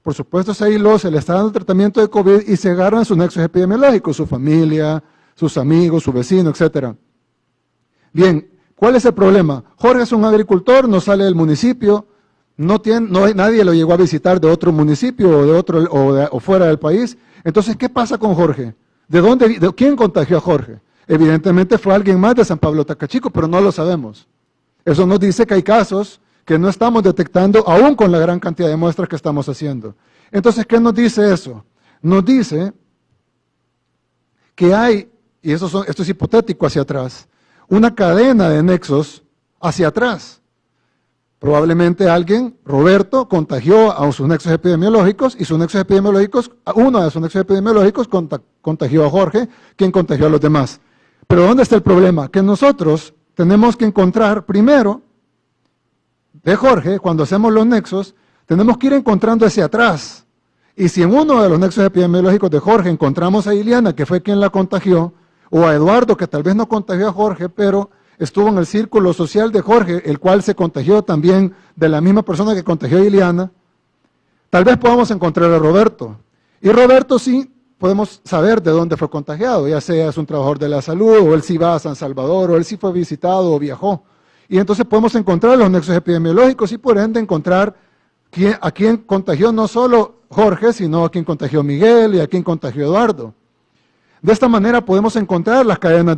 C: por supuesto se aisló, se le está dando tratamiento de COVID y se agarran sus nexos epidemiológicos, su familia, sus amigos, su vecino, etc. Bien, ¿cuál es el problema? Jorge es un agricultor, no sale del municipio, nadie lo llegó a visitar de otro municipio o fuera del país. Entonces, ¿qué pasa con Jorge? ¿Quién contagió a Jorge? Evidentemente fue alguien más de San Pablo Tacachico, pero no lo sabemos. Eso nos dice que hay casos que no estamos detectando aún con la gran cantidad de muestras que estamos haciendo. Entonces, ¿qué nos dice eso? Nos dice que hay, y esto es hipotético hacia atrás, una cadena de nexos hacia atrás. Probablemente alguien, Roberto, contagió a sus nexos epidemiológicos y uno de sus nexos epidemiológicos contagió a Jorge, quien contagió a los demás. Pero ¿dónde está el problema? Que nosotros tenemos que encontrar primero de Jorge, cuando hacemos los nexos, tenemos que ir encontrando hacia atrás. Y si en uno de los nexos epidemiológicos de Jorge encontramos a Iliana, que fue quien la contagió, o a Eduardo, que tal vez no contagió a Jorge, pero estuvo en el círculo social de Jorge, el cual se contagió también de la misma persona que contagió a Iliana, tal vez podamos encontrar a Roberto. Y Roberto sí podemos saber de dónde fue contagiado, ya sea es un trabajador de la salud, o él sí va a San Salvador, o él sí fue visitado o viajó. Y entonces podemos encontrar los nexos epidemiológicos y por ende encontrar a quién contagió no solo Jorge, sino a quién contagió Miguel y a quién contagió Eduardo. De esta manera podemos encontrar las cadenas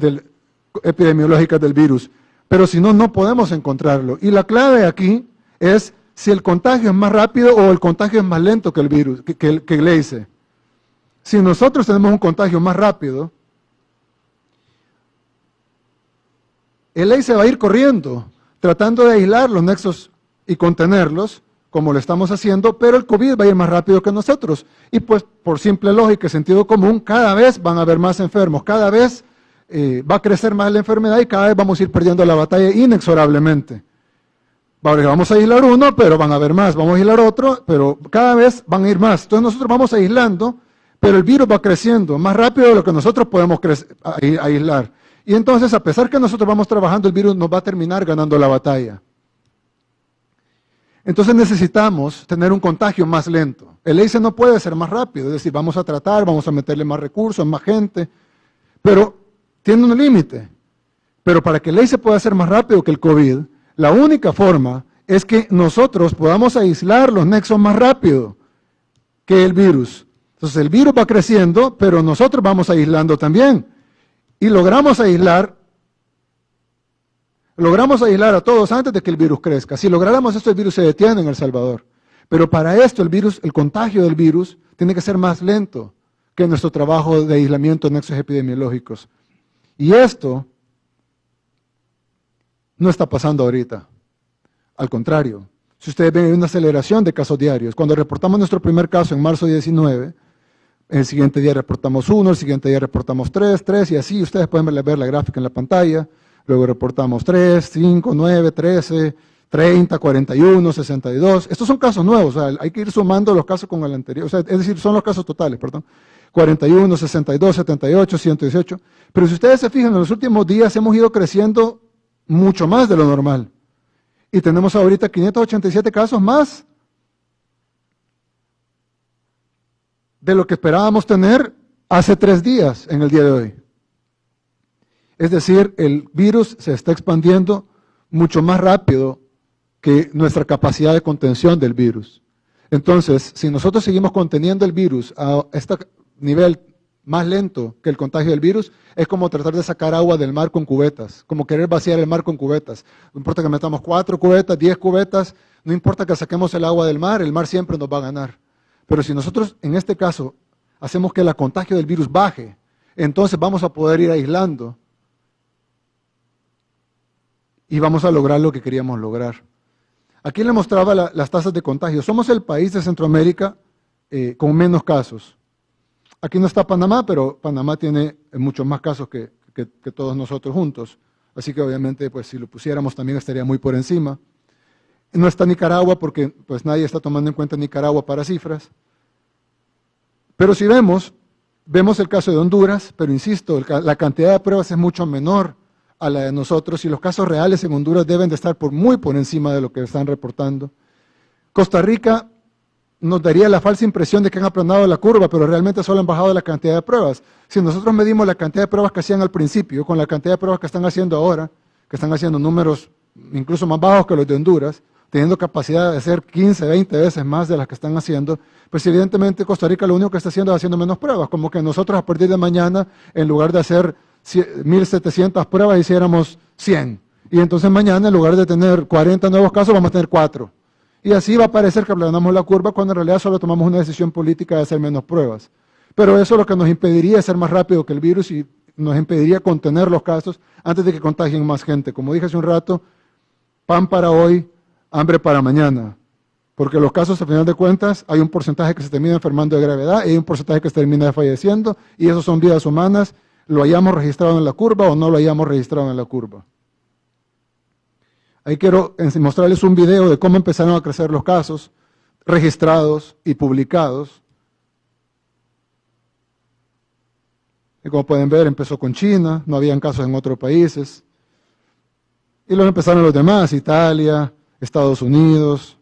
C: epidemiológicas del virus, pero si no, no podemos encontrarlo. Y la clave aquí es si el contagio es más rápido o el contagio es más lento que el virus, que el EICE. Si nosotros tenemos un contagio más rápido, el EICE va a ir corriendo, tratando de aislar los nexos y contenerlos, como lo estamos haciendo, pero el COVID va a ir más rápido que nosotros. Y pues, por simple lógica y sentido común, cada vez van a haber más enfermos, cada vez va a crecer más la enfermedad y cada vez vamos a ir perdiendo la batalla inexorablemente. Vamos a aislar uno, pero van a haber más, vamos a aislar otro, pero cada vez van a ir más. Entonces nosotros vamos aislando, pero el virus va creciendo más rápido de lo que nosotros podemos aislar. Y entonces, a pesar que nosotros vamos trabajando, el virus nos va a terminar ganando la batalla. Entonces necesitamos tener un contagio más lento. El EICE no puede ser más rápido, es decir, vamos a tratar, vamos a meterle más recursos, más gente, pero tiene un límite. Pero para que el EICE pueda ser más rápido que el COVID, la única forma es que nosotros podamos aislar los nexos más rápido que el virus. Entonces el virus va creciendo, pero nosotros vamos aislando también. Y logramos aislar a todos antes de que el virus crezca. Si lográramos esto, el virus se detiene en El Salvador. Pero para esto el contagio del virus tiene que ser más lento que nuestro trabajo de aislamiento de nexos epidemiológicos. Y esto no está pasando ahorita. Al contrario, si ustedes ven, hay una aceleración de casos diarios. Cuando reportamos nuestro primer caso en marzo 19, el siguiente día reportamos 1, el siguiente día reportamos 3, y así ustedes pueden ver la gráfica en la pantalla. Luego reportamos 3, 5, 9, 13, 30, 41, 62. Estos son casos nuevos, o sea, hay que ir sumando los casos con el anterior, o sea, es decir, son los casos totales, perdón. 41, 62, 78, 118. Pero si ustedes se fijan, en los últimos días hemos ido creciendo mucho más de lo normal. Y tenemos ahorita 587 casos más de lo que esperábamos tener hace 3 días en el día de hoy. Es decir, el virus se está expandiendo mucho más rápido que nuestra capacidad de contención del virus. Entonces, si nosotros seguimos conteniendo el virus a este nivel más lento que el contagio del virus, es como tratar de sacar agua del mar con cubetas, como querer vaciar el mar con cubetas. No importa que metamos 4 cubetas, 10 cubetas, no importa que saquemos el agua del mar, el mar siempre nos va a ganar. Pero si nosotros, en este caso, hacemos que el contagio del virus baje, entonces vamos a poder ir aislando y vamos a lograr lo que queríamos lograr. Aquí le mostraba las tasas de contagio. Somos el país de Centroamérica con menos casos. Aquí no está Panamá, pero Panamá tiene muchos más casos que todos nosotros juntos. Así que obviamente, pues si lo pusiéramos también estaría muy por encima. No está Nicaragua porque pues nadie está tomando en cuenta Nicaragua para cifras. Pero si vemos el caso de Honduras, pero insisto, la cantidad de pruebas es mucho menor a la de nosotros y los casos reales en Honduras deben de estar muy por encima de lo que están reportando. Costa Rica nos daría la falsa impresión de que han aplanado la curva, pero realmente solo han bajado la cantidad de pruebas. Si nosotros medimos la cantidad de pruebas que hacían al principio con la cantidad de pruebas que están haciendo ahora, que están haciendo números incluso más bajos que los de Honduras, teniendo capacidad de hacer 15, 20 veces más de las que están haciendo, pues evidentemente Costa Rica lo único que está haciendo es haciendo menos pruebas, como que nosotros a partir de mañana, en lugar de hacer 1.700 pruebas, hiciéramos 100. Y entonces mañana, en lugar de tener 40 nuevos casos, vamos a tener 4. Y así va a parecer que aplanamos la curva cuando en realidad solo tomamos una decisión política de hacer menos pruebas. Pero eso lo que nos impediría es ser más rápido que el virus y nos impediría contener los casos antes de que contagien más gente. Como dije hace un rato, pan para hoy, hambre para mañana. Porque los casos, a final de cuentas, hay un porcentaje que se termina enfermando de gravedad y hay un porcentaje que se termina falleciendo y esos son vidas humanas, lo hayamos registrado en la curva o no lo hayamos registrado en la curva. Ahí quiero mostrarles un video de cómo empezaron a crecer los casos registrados y publicados. Y como pueden ver, empezó con China, no habían casos en otros países. Y luego empezaron los demás, Italia, Estados Unidos,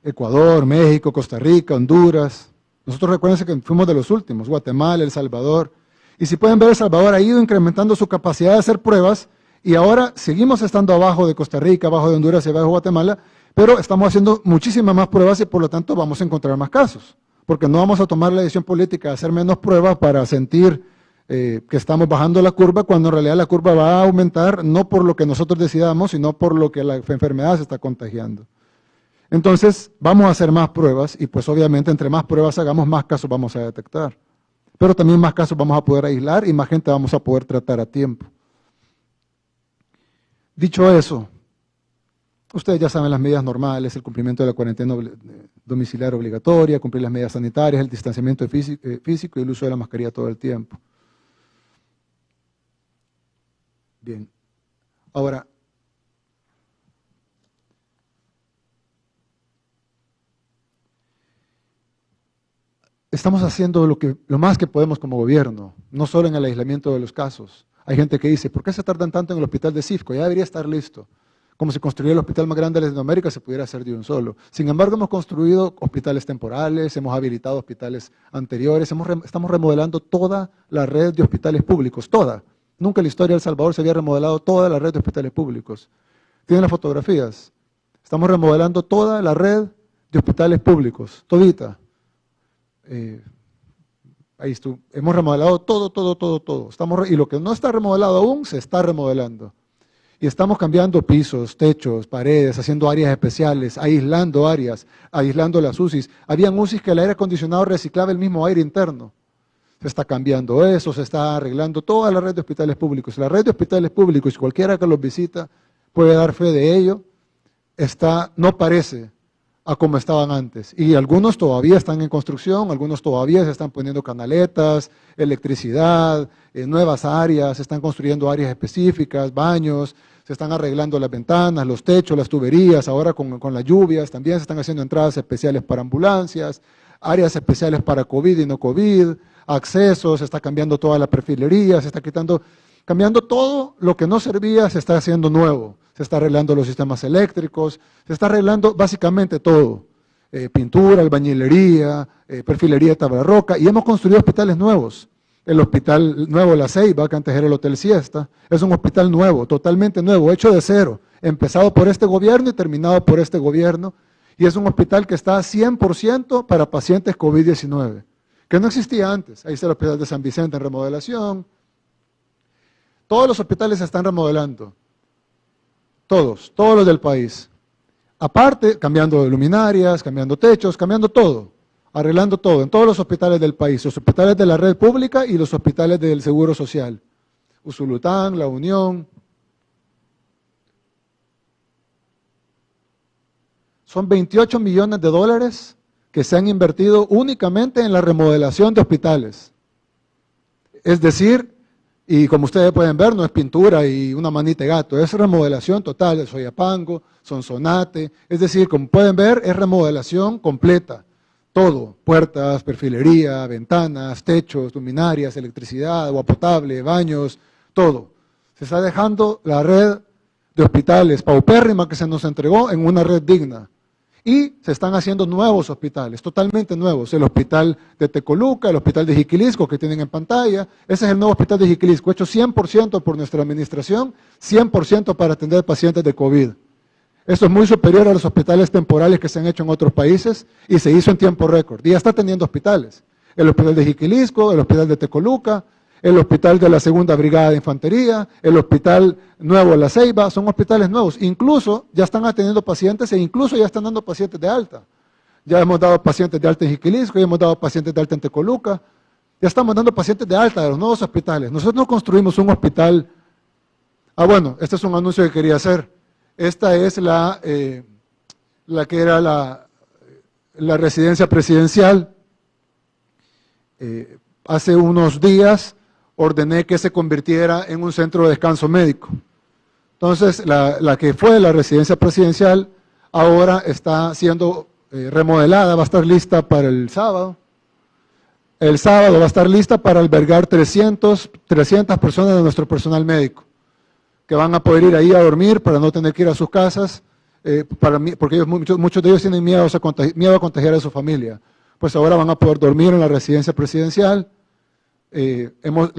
C: Ecuador, México, Costa Rica, Honduras. Nosotros recuérdense que fuimos de los últimos, Guatemala, El Salvador. Y si pueden ver, El Salvador ha ido incrementando su capacidad de hacer pruebas y ahora seguimos estando abajo de Costa Rica, abajo de Honduras y abajo de Guatemala, pero estamos haciendo muchísimas más pruebas y por lo tanto vamos a encontrar más casos. Porque no vamos a tomar la decisión política de hacer menos pruebas para sentir que estamos bajando la curva, cuando en realidad la curva va a aumentar no por lo que nosotros decidamos, sino por lo que la enfermedad se está contagiando. Entonces, vamos a hacer más pruebas y pues obviamente entre más pruebas hagamos, más casos vamos a detectar. Pero también más casos vamos a poder aislar y más gente vamos a poder tratar a tiempo. Dicho eso, ustedes ya saben las medidas normales, el cumplimiento de la cuarentena domiciliaria obligatoria, cumplir las medidas sanitarias, el distanciamiento físico y el uso de la mascarilla todo el tiempo. Bien, ahora, estamos haciendo lo más que podemos como gobierno, no solo en el aislamiento de los casos. Hay gente que dice, ¿por qué se tardan tanto en el hospital de Cifco? Ya debería estar listo. Como si construir el hospital más grande de Latinoamérica se pudiera hacer de un solo. Sin embargo, hemos construido hospitales temporales, hemos habilitado hospitales anteriores, estamos remodelando toda la red de hospitales públicos, toda. Nunca en la historia de El Salvador se había remodelado toda la red de hospitales públicos. Tienen las fotografías. Estamos remodelando toda la red de hospitales públicos, todita. Ahí estuvo. Hemos remodelado todo. Y lo que no está remodelado aún, se está remodelando. Y estamos cambiando pisos, techos, paredes, haciendo áreas especiales, aislando áreas, aislando las UCIs. Habían UCIs que el aire acondicionado reciclaba el mismo aire interno. Se está cambiando eso, se está arreglando toda la red de hospitales públicos. La red de hospitales públicos, cualquiera que los visita puede dar fe de ello, no parece a como estaban antes. Y algunos todavía están en construcción, algunos todavía se están poniendo canaletas, electricidad, nuevas áreas, se están construyendo áreas específicas, baños, se están arreglando las ventanas, los techos, las tuberías, ahora con las lluvias, también se están haciendo entradas especiales para ambulancias, áreas especiales para COVID y no COVID, accesos, se está cambiando toda la perfilería, se está cambiando todo lo que no servía, se está haciendo nuevo. Se está arreglando los sistemas eléctricos, se está arreglando básicamente todo. Pintura, albañilería, perfilería de tabla roca, y hemos construido hospitales nuevos. El hospital nuevo La Ceiba, que antes era el Hotel Siesta, es un hospital nuevo, totalmente nuevo, hecho de cero, empezado por este gobierno y terminado por este gobierno, y es un hospital que está 100% para pacientes COVID-19. que no existía antes. Ahí está el Hospital de San Vicente en remodelación. Todos los hospitales se están remodelando. Todos los del país. Aparte, cambiando luminarias, cambiando techos, cambiando todo, arreglando todo, en todos los hospitales del país, los hospitales de la red pública y los hospitales del Seguro Social. Usulután, La Unión. Son 28 millones de dólares que se han invertido únicamente en la remodelación de hospitales. Es decir, y como ustedes pueden ver, no es pintura y una manita de gato, es remodelación total de Soyapango, Sonsonate, es decir, como pueden ver, es remodelación completa, todo, puertas, perfilería, ventanas, techos, luminarias, electricidad, agua potable, baños, todo. Se está dejando la red de hospitales paupérrima que se nos entregó en una red digna. Y se están haciendo nuevos hospitales, totalmente nuevos. El hospital de Tecoluca, el hospital de Jiquilisco que tienen en pantalla. Ese es el nuevo hospital de Jiquilisco, hecho 100% por nuestra administración, 100% para atender pacientes de COVID. Esto es muy superior a los hospitales temporales que se han hecho en otros países y se hizo en tiempo récord. Y ya está teniendo hospitales. El hospital de Jiquilisco, el hospital de Tecoluca, el hospital de la Segunda Brigada de Infantería, el hospital nuevo La Ceiba, son hospitales nuevos. Incluso ya están atendiendo pacientes e incluso ya están dando pacientes de alta. Ya hemos dado pacientes de alta en Jiquilisco, ya hemos dado pacientes de alta en Tecoluca, ya estamos dando pacientes de alta de los nuevos hospitales. Nosotros no construimos un hospital. Bueno, este es un anuncio que quería hacer. Esta es la que era la residencia presidencial. Hace unos días ordené que se convirtiera en un centro de descanso médico. Entonces, la que fue la residencia presidencial ahora está siendo remodelada, va a estar lista para el sábado. El sábado va a estar lista para albergar 300 personas de nuestro personal médico, que van a poder ir ahí a dormir para no tener que ir a sus casas, porque muchos de ellos tienen miedo a contagiar a su familia. Pues ahora van a poder dormir en la residencia presidencial. Le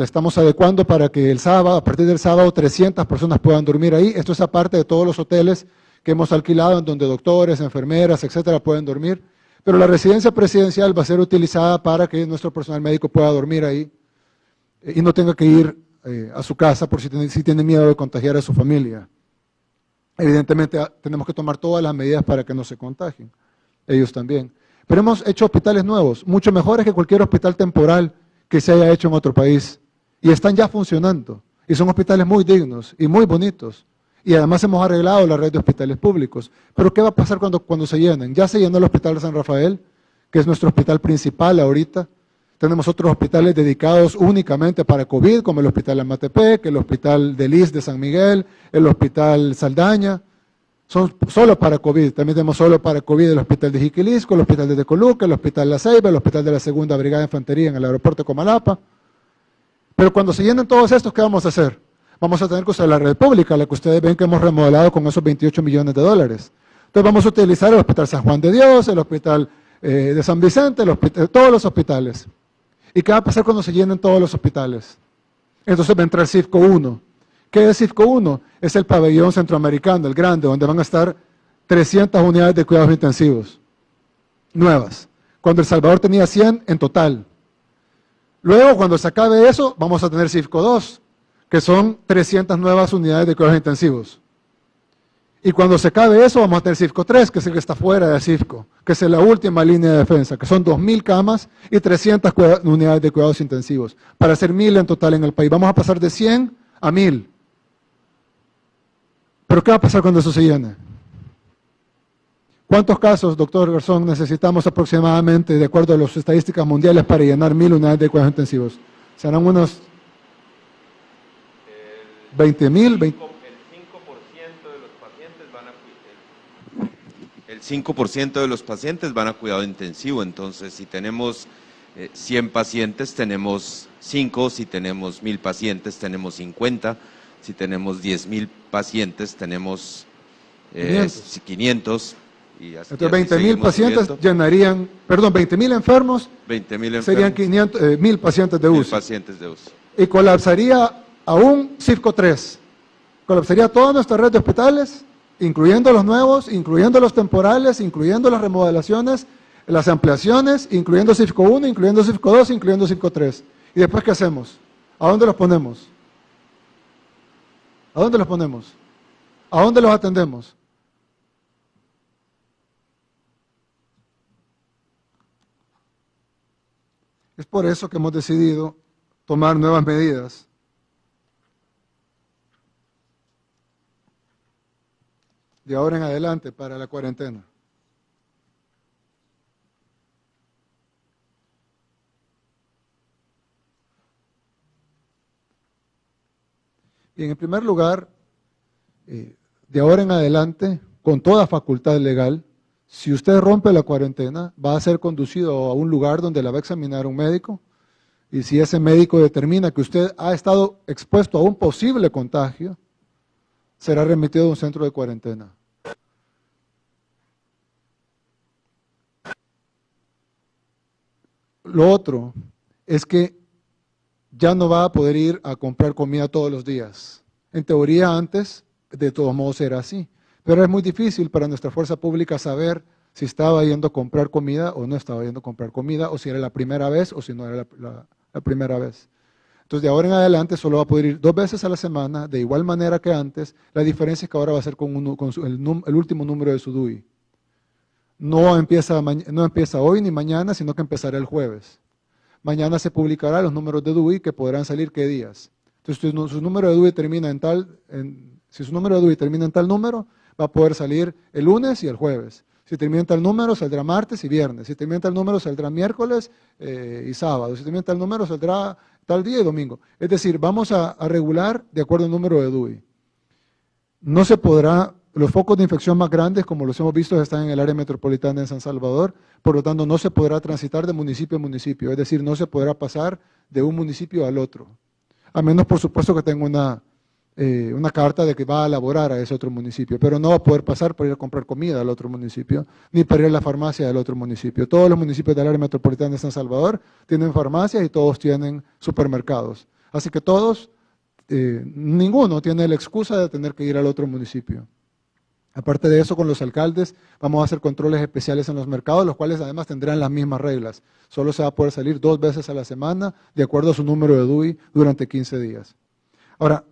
C: estamos adecuando para que el sábado, a partir del sábado, 300 personas puedan dormir ahí. Esto es aparte de todos los hoteles que hemos alquilado, en donde doctores, enfermeras, etcétera, pueden dormir. Pero la residencia presidencial va a ser utilizada para que nuestro personal médico pueda dormir ahí y no tenga que ir a su casa por si tiene miedo de contagiar a su familia. Evidentemente tenemos que tomar todas las medidas para que no se contagien, ellos también. Pero hemos hecho hospitales nuevos, mucho mejores que cualquier hospital temporal que se haya hecho en otro país. Y están ya funcionando. Y son hospitales muy dignos y muy bonitos. Y además hemos arreglado la red de hospitales públicos. Pero ¿qué va a pasar cuando se llenen? Ya se llenó el Hospital de San Rafael, que es nuestro hospital principal ahorita. Tenemos otros hospitales dedicados únicamente para COVID, como el Hospital Amatepec, el Hospital de Lis de San Miguel, el Hospital Saldaña. Son solo para COVID. También tenemos solo para COVID el Hospital de Jiquilisco, el Hospital de Tecoluca, el Hospital La Ceiba, el Hospital de la Segunda Brigada de Infantería en el aeropuerto de Comalapa. Pero cuando se llenen todos estos, ¿qué vamos a hacer? Vamos a tener que usar la red pública, la que ustedes ven que hemos remodelado con esos 28 millones de dólares. Entonces vamos a utilizar el Hospital San Juan de Dios, el Hospital de San Vicente, todos los hospitales. ¿Y qué va a pasar cuando se llenen todos los hospitales? Entonces va a entrar CIFCO 1. ¿Qué es CIFCO 1? Es el pabellón centroamericano, el grande, donde van a estar 300 unidades de cuidados intensivos, nuevas, cuando El Salvador tenía 100 en total. Luego, cuando se acabe eso, vamos a tener CIFCO 2, que son 300 nuevas unidades de cuidados intensivos. Y cuando se acabe eso, vamos a tener CIFCO 3, que es el que está fuera de CIFCO, que es la última línea de defensa, que son 2.000 camas y 300 unidades de cuidados intensivos, para hacer 1.000 en total en el país. Vamos a pasar de 100 a 1.000. ¿Pero qué va a pasar cuando eso se llene? ¿Cuántos casos, doctor Garzón, necesitamos aproximadamente, de acuerdo a las estadísticas mundiales, para llenar 1.000 unidades de cuidados intensivos? ¿Serán unos 20.000?
L: El 5% de los pacientes van a cuidado intensivo. Entonces, si tenemos 100 pacientes, tenemos 5. Si tenemos 1.000 pacientes, tenemos 50. Si tenemos 10.000 pacientes, tenemos 500. Y así,
C: entonces 20.000 pacientes llenarían, perdón, 20.000 enfermos,
L: 20.000 enfermos,
C: serían 1.000 pacientes de UCI.
L: Pacientes de UCI.
C: Y colapsaría aún CIFCO 3. Colapsaría toda nuestra red de hospitales, incluyendo los nuevos, incluyendo los temporales, incluyendo las remodelaciones. las ampliaciones, incluyendo CIFCO 1, incluyendo CIFCO 2, incluyendo CIFCO 3. ¿Y después qué hacemos? ¿A dónde los ponemos? ¿A dónde los ponemos? ¿A dónde los atendemos? Es por eso que hemos decidido tomar nuevas medidas. De ahora en adelante para la cuarentena. Bien, en primer lugar, de ahora en adelante, con toda facultad legal, si usted rompe la cuarentena, va a ser conducido a un lugar donde la va a examinar un médico, y si ese médico determina que usted ha estado expuesto a un posible contagio, será remitido a un centro de cuarentena. Lo otro es que ya no va a poder ir a comprar comida todos los días. En teoría antes, de todos modos era así. Pero es muy difícil para nuestra fuerza pública saber si estaba yendo a comprar comida o no estaba yendo a comprar comida, o si era la primera vez o si no era la primera vez. Entonces, de ahora en adelante solo va a poder ir 2 veces a la semana, de igual manera que antes. La diferencia es que ahora va a ser con el último número de su DUI. No empieza hoy ni mañana, sino que empezará el jueves. Mañana se publicará los números de DUI que podrán salir qué días. Entonces, si su número de DUI termina en tal número, va a poder salir el lunes y el jueves. Si termina en tal número, saldrá martes y viernes. Si termina en tal número, saldrá miércoles y sábado. Si termina en tal número, saldrá tal día y domingo. Es decir, vamos a regular de acuerdo al número de DUI. No se podrá, los focos de infección más grandes, como los hemos visto, están en el área metropolitana de San Salvador, por lo tanto no se podrá transitar de municipio a municipio, es decir, no se podrá pasar de un municipio al otro. A menos, por supuesto, que tenga una carta de que va a laborar a ese otro municipio, pero no va a poder pasar para ir a comprar comida al otro municipio, ni para ir a la farmacia del otro municipio. Todos los municipios del área metropolitana de San Salvador tienen farmacias y todos tienen supermercados. Así que todos, ninguno tiene la excusa de tener que ir al otro municipio. Aparte de eso, con los alcaldes vamos a hacer controles especiales en los mercados, los cuales además tendrán las mismas reglas. Solo se va a poder salir 2 veces a la semana, de acuerdo a su número de DUI, durante 15 días. Ahora,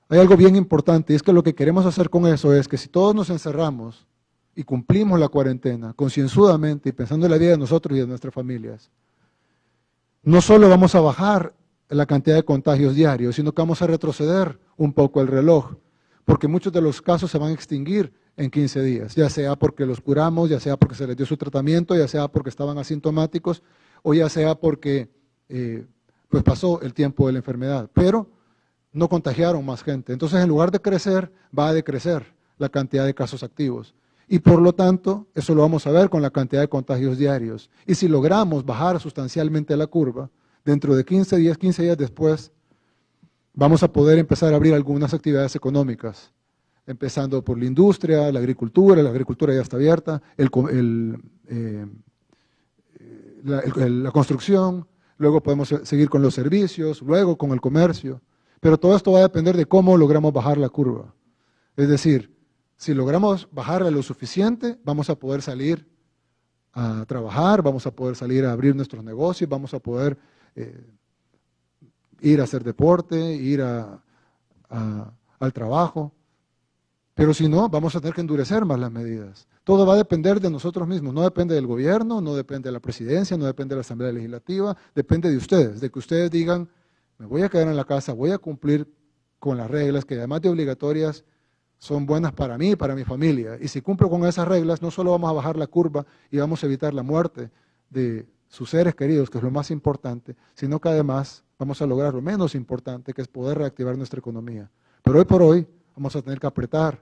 C: hay algo bien importante, y es que lo que queremos hacer con eso es que si todos nos encerramos y cumplimos la cuarentena concienzudamente y pensando en la vida de nosotros y de nuestras familias, no solo vamos a bajar la cantidad de contagios diarios, sino que vamos a retroceder un poco el reloj, porque muchos de los casos se van a extinguir en 15 días, ya sea porque los curamos, ya sea porque se les dio su tratamiento, ya sea porque estaban asintomáticos, o ya sea porque pues pasó el tiempo de la enfermedad, pero no contagiaron más gente. Entonces, en lugar de crecer, va a decrecer la cantidad de casos activos. Y por lo tanto, eso lo vamos a ver con la cantidad de contagios diarios. Y si logramos bajar sustancialmente la curva, dentro de 15 días después, vamos a poder empezar a abrir algunas actividades económicas, empezando por la industria, la agricultura ya está abierta, la construcción, luego podemos seguir con los servicios, luego con el comercio. Pero todo esto va a depender de cómo logramos bajar la curva. Es decir, si logramos bajarla lo suficiente, vamos a poder salir a trabajar, vamos a poder salir a abrir nuestros negocios, vamos a poder ir a hacer deporte, ir al trabajo. Pero si no, vamos a tener que endurecer más las medidas. Todo va a depender de nosotros mismos, no depende del gobierno, no depende de la presidencia, no depende de la Asamblea Legislativa, depende de ustedes, de que ustedes digan, me voy a quedar en la casa, voy a cumplir con las reglas que además de obligatorias son buenas para mí y para mi familia. Y si cumplo con esas reglas, no solo vamos a bajar la curva y vamos a evitar la muerte de sus seres queridos, que es lo más importante, sino que además vamos a lograr lo menos importante, que es poder reactivar nuestra economía. Pero hoy por hoy vamos a tener que apretar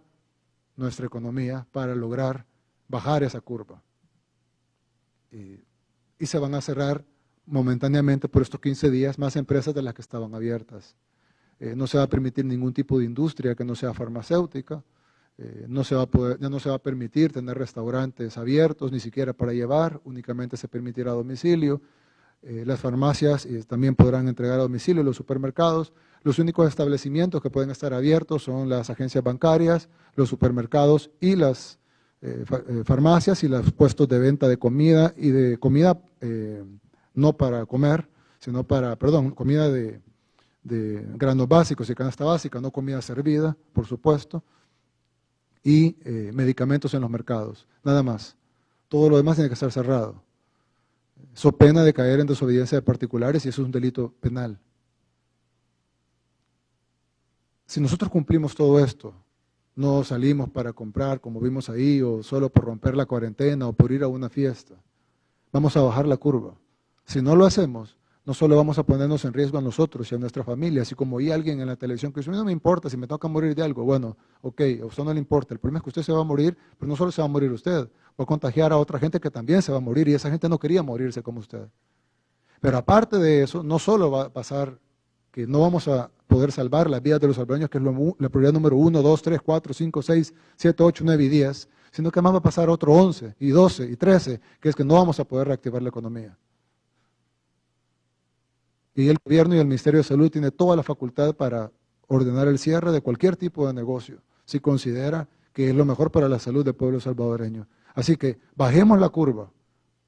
C: nuestra economía para lograr bajar esa curva. Y se van a cerrar momentáneamente por estos 15 días más empresas de las que estaban abiertas. No se va a permitir ningún tipo de industria que no sea farmacéutica, ya no se va a permitir tener restaurantes abiertos, ni siquiera para llevar, únicamente se permitirá a domicilio. Las farmacias también podrán entregar a domicilio, los supermercados. Los únicos establecimientos que pueden estar abiertos son las agencias bancarias, los supermercados y las farmacias y los puestos de venta de comida y de comida no para comer, sino para, perdón, comida de granos básicos y canasta básica, no comida servida, por supuesto, y medicamentos en los mercados, nada más. Todo lo demás tiene que estar cerrado. So pena de caer en desobediencia de particulares y eso es un delito penal. Si nosotros cumplimos todo esto, no salimos para comprar como vimos ahí o solo por romper la cuarentena o por ir a una fiesta, vamos a bajar la curva. Si no lo hacemos, no solo vamos a ponernos en riesgo a nosotros y a nuestra familia, así como oí a alguien en la televisión que dice, no me importa si me toca morir de algo. Bueno, ok, a usted no le importa, el problema es que usted se va a morir, pero no solo se va a morir usted, va a contagiar a otra gente que también se va a morir y esa gente no quería morirse como usted. Pero aparte de eso, no solo va a pasar que no vamos a poder salvar las vidas de los salvadoreños, que es la prioridad número 1, 2, 3, 4, 5, 6, 7, 8, 9 y 10, sino que además va a pasar otro 11 y 12 y 13, que es que no vamos a poder reactivar la economía. Y el gobierno y el Ministerio de Salud tiene toda la facultad para ordenar el cierre de cualquier tipo de negocio, si considera que es lo mejor para la salud del pueblo salvadoreño. Así que bajemos la curva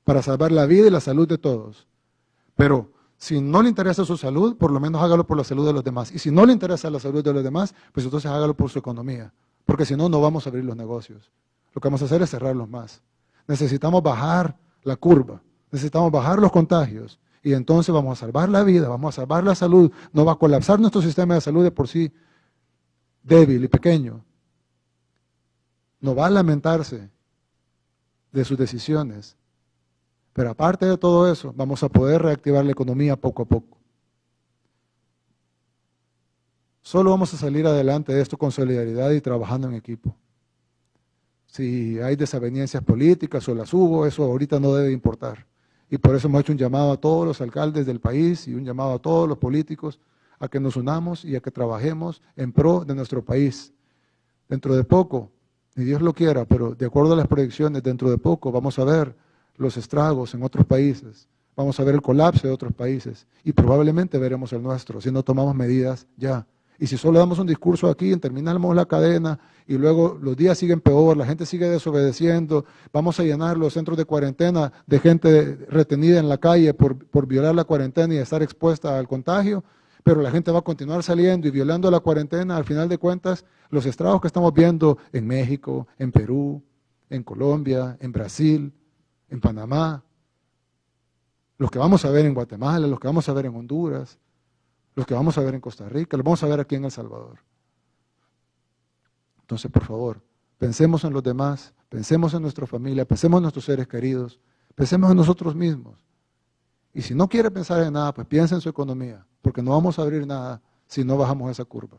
C: para salvar la vida y la salud de todos. Pero si no le interesa su salud, por lo menos hágalo por la salud de los demás. Y si no le interesa la salud de los demás, pues entonces hágalo por su economía. Porque si no, no vamos a abrir los negocios. Lo que vamos a hacer es cerrarlos más. Necesitamos bajar la curva, necesitamos bajar los contagios. Y entonces vamos a salvar la vida, vamos a salvar la salud. No va a colapsar nuestro sistema de salud de por sí débil y pequeño. No va a lamentarse de sus decisiones. Pero aparte de todo eso, vamos a poder reactivar la economía poco a poco. Solo vamos a salir adelante de esto con solidaridad y trabajando en equipo. Si hay desavenencias políticas o las hubo, eso ahorita no debe importar. Y por eso hemos hecho un llamado a todos los alcaldes del país y un llamado a todos los políticos a que nos unamos y a que trabajemos en pro de nuestro país. Dentro de poco, ni Dios lo quiera, pero de acuerdo a las proyecciones, dentro de poco vamos a ver los estragos en otros países, vamos a ver el colapso de otros países y probablemente veremos el nuestro si no tomamos medidas ya. Y si solo damos un discurso aquí, terminamos la cadena y luego los días siguen peor, la gente sigue desobedeciendo, vamos a llenar los centros de cuarentena de gente retenida en la calle por violar la cuarentena y estar expuesta al contagio, pero la gente va a continuar saliendo y violando la cuarentena. Al final de cuentas, los estragos que estamos viendo en México, en Perú, en Colombia, en Brasil, en Panamá, los que vamos a ver en Guatemala, los que vamos a ver en Honduras, los que vamos a ver en Costa Rica, los vamos a ver aquí en El Salvador. Entonces, por favor, pensemos en los demás, pensemos en nuestra familia, pensemos en nuestros seres queridos, pensemos en nosotros mismos. Y si no quiere pensar en nada, pues piensa en su economía, porque no vamos a abrir nada si no bajamos esa curva.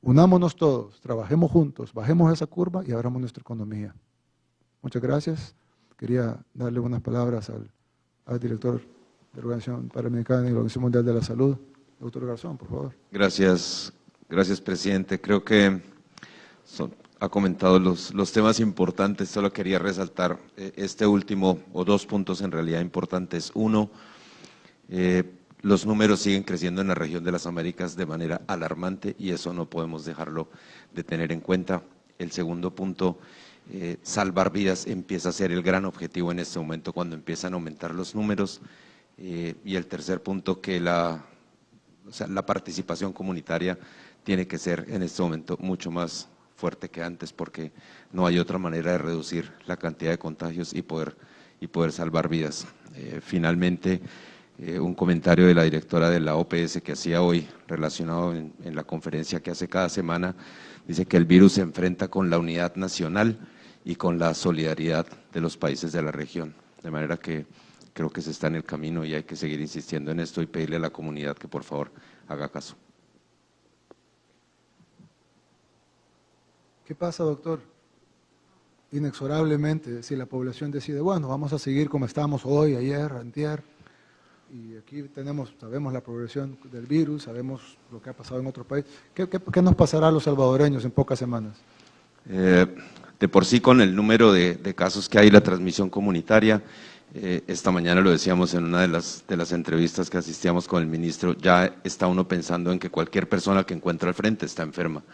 C: Unámonos todos, trabajemos juntos, bajemos esa curva y abramos nuestra economía. Muchas gracias. Quería darle unas palabras al director de la Organización Panamericana y la Organización Mundial de la Salud. Doctor Garzón, por favor.
L: Gracias, presidente. Creo que ha comentado los temas importantes. Solo quería resaltar este último, o dos puntos en realidad importantes. Uno, los números siguen creciendo en la región de las Américas de manera alarmante y eso no podemos dejarlo de tener en cuenta. El segundo punto, salvar vidas empieza a ser el gran objetivo en este momento cuando empiezan a aumentar los números. Y el tercer punto, que la participación comunitaria tiene que ser en este momento mucho más fuerte que antes, porque no hay otra manera de reducir la cantidad de contagios y poder salvar vidas. Finalmente, un comentario de la directora de la OPS que hacía hoy relacionado en la conferencia que hace cada semana, dice que el virus se enfrenta con la unidad nacional y con la solidaridad de los países de la región, de manera que creo que se está en el camino y hay que seguir insistiendo en esto y pedirle a la comunidad que por favor haga caso.
C: ¿Qué pasa, doctor? Inexorablemente, si la población decide, bueno, vamos a seguir como estamos hoy, ayer, antier, y aquí sabemos la progresión del virus, sabemos lo que ha pasado en otros países, ¿qué nos pasará a los salvadoreños en pocas semanas?
L: De por sí, con el número de casos que hay, la transmisión comunitaria, esta mañana lo decíamos en una de las entrevistas que asistíamos con el ministro, ya está uno pensando en que cualquier persona que encuentra al frente está enferma.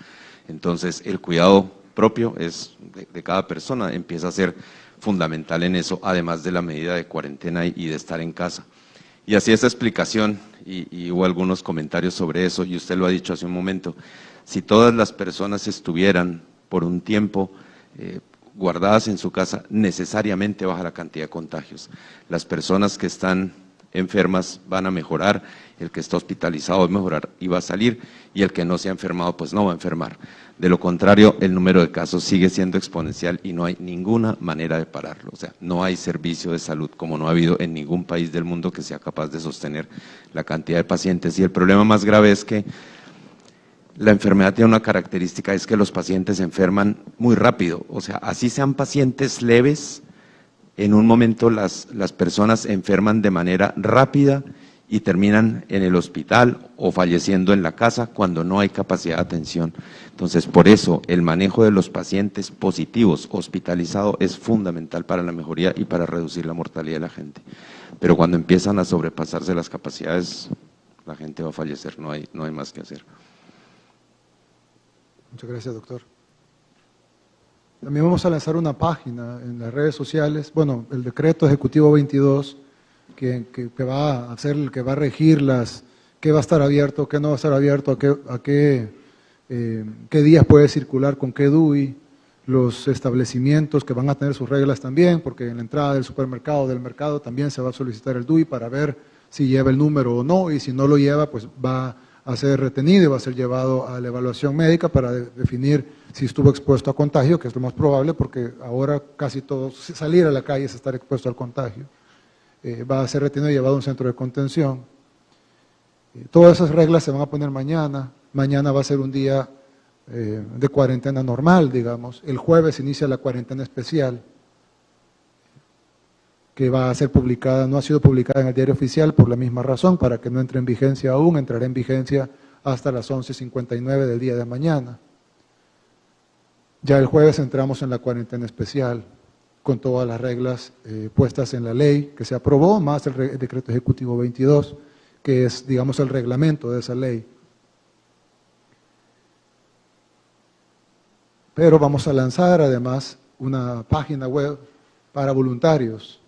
L: Entonces, el cuidado propio, es de cada persona, empieza a ser fundamental en eso, además de la medida de cuarentena y de estar en casa. Y así esa explicación, y hubo algunos comentarios sobre eso, y usted lo ha dicho hace un momento, si todas las personas estuvieran por un tiempo guardadas en su casa, necesariamente baja la cantidad de contagios. Las personas que están enfermas van a mejorar, el que está hospitalizado va a mejorar y va a salir, y el que no se ha enfermado pues no va a enfermar. De lo contrario, el número de casos sigue siendo exponencial y no hay ninguna manera de pararlo. O sea, no hay servicio de salud como no ha habido en ningún país del mundo que sea capaz de sostener la cantidad de pacientes. Y el problema más grave es que la enfermedad tiene una característica, es que los pacientes se enferman muy rápido. O sea, así sean pacientes leves, en un momento las personas enferman de manera rápida y terminan en el hospital o falleciendo en la casa cuando no hay capacidad de atención. Entonces, por eso el manejo de los pacientes positivos hospitalizados es fundamental para la mejoría y para reducir la mortalidad de la gente. Pero cuando empiezan a sobrepasarse las capacidades, la gente va a fallecer, no hay más que hacer.
C: Muchas gracias, doctor. También vamos a lanzar una página en las redes sociales, bueno, el decreto ejecutivo 22, que va a hacer, que va a regir qué va a estar abierto, qué no va a estar abierto, qué días puede circular con qué DUI, los establecimientos que van a tener sus reglas también, porque en la entrada del supermercado o del mercado también se va a solicitar el DUI para ver si lleva el número o no, y si no lo lleva, pues va a ser retenido y va a ser llevado a la evaluación médica para definir si estuvo expuesto a contagio, que es lo más probable, porque ahora casi todo, salir a la calle es estar expuesto al contagio. Va a ser retenido y llevado a un centro de contención. Todas esas reglas se van a poner mañana. Mañana va a ser un día de cuarentena normal, digamos. El jueves inicia la cuarentena especial, que va a ser publicada, no ha sido publicada en el diario oficial por la misma razón, para que no entre en vigencia aún, entrará en vigencia hasta las 11:59 del día de mañana. Ya el jueves entramos en la cuarentena especial, con todas las reglas puestas en la ley que se aprobó, más el decreto ejecutivo 22, que es, digamos, el reglamento de esa ley. Pero vamos a lanzar además una página web para voluntarios.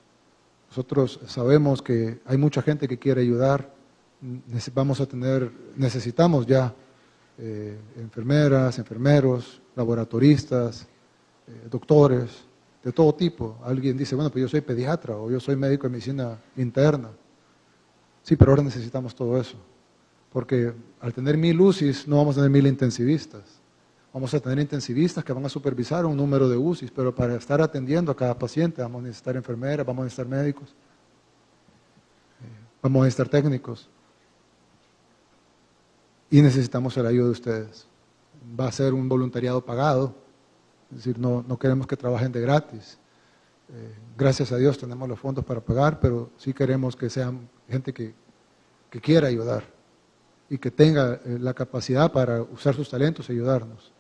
C: Nosotros sabemos que hay mucha gente que quiere ayudar, necesitamos ya enfermeras, enfermeros, laboratoristas, doctores, de todo tipo. Alguien dice, bueno, pues yo soy pediatra o yo soy médico de medicina interna. Sí, pero ahora necesitamos todo eso, porque al tener 1000 UCIs no vamos a tener 1000 intensivistas. Vamos a tener intensivistas que van a supervisar un número de UCIs, pero para estar atendiendo a cada paciente vamos a necesitar enfermeras, vamos a necesitar médicos, vamos a necesitar técnicos. Y necesitamos el ayuda de ustedes. Va a ser un voluntariado pagado, es decir, no queremos que trabajen de gratis. Gracias a Dios tenemos los fondos para pagar, pero sí queremos que sean gente que quiera ayudar y que tenga la capacidad para usar sus talentos y ayudarnos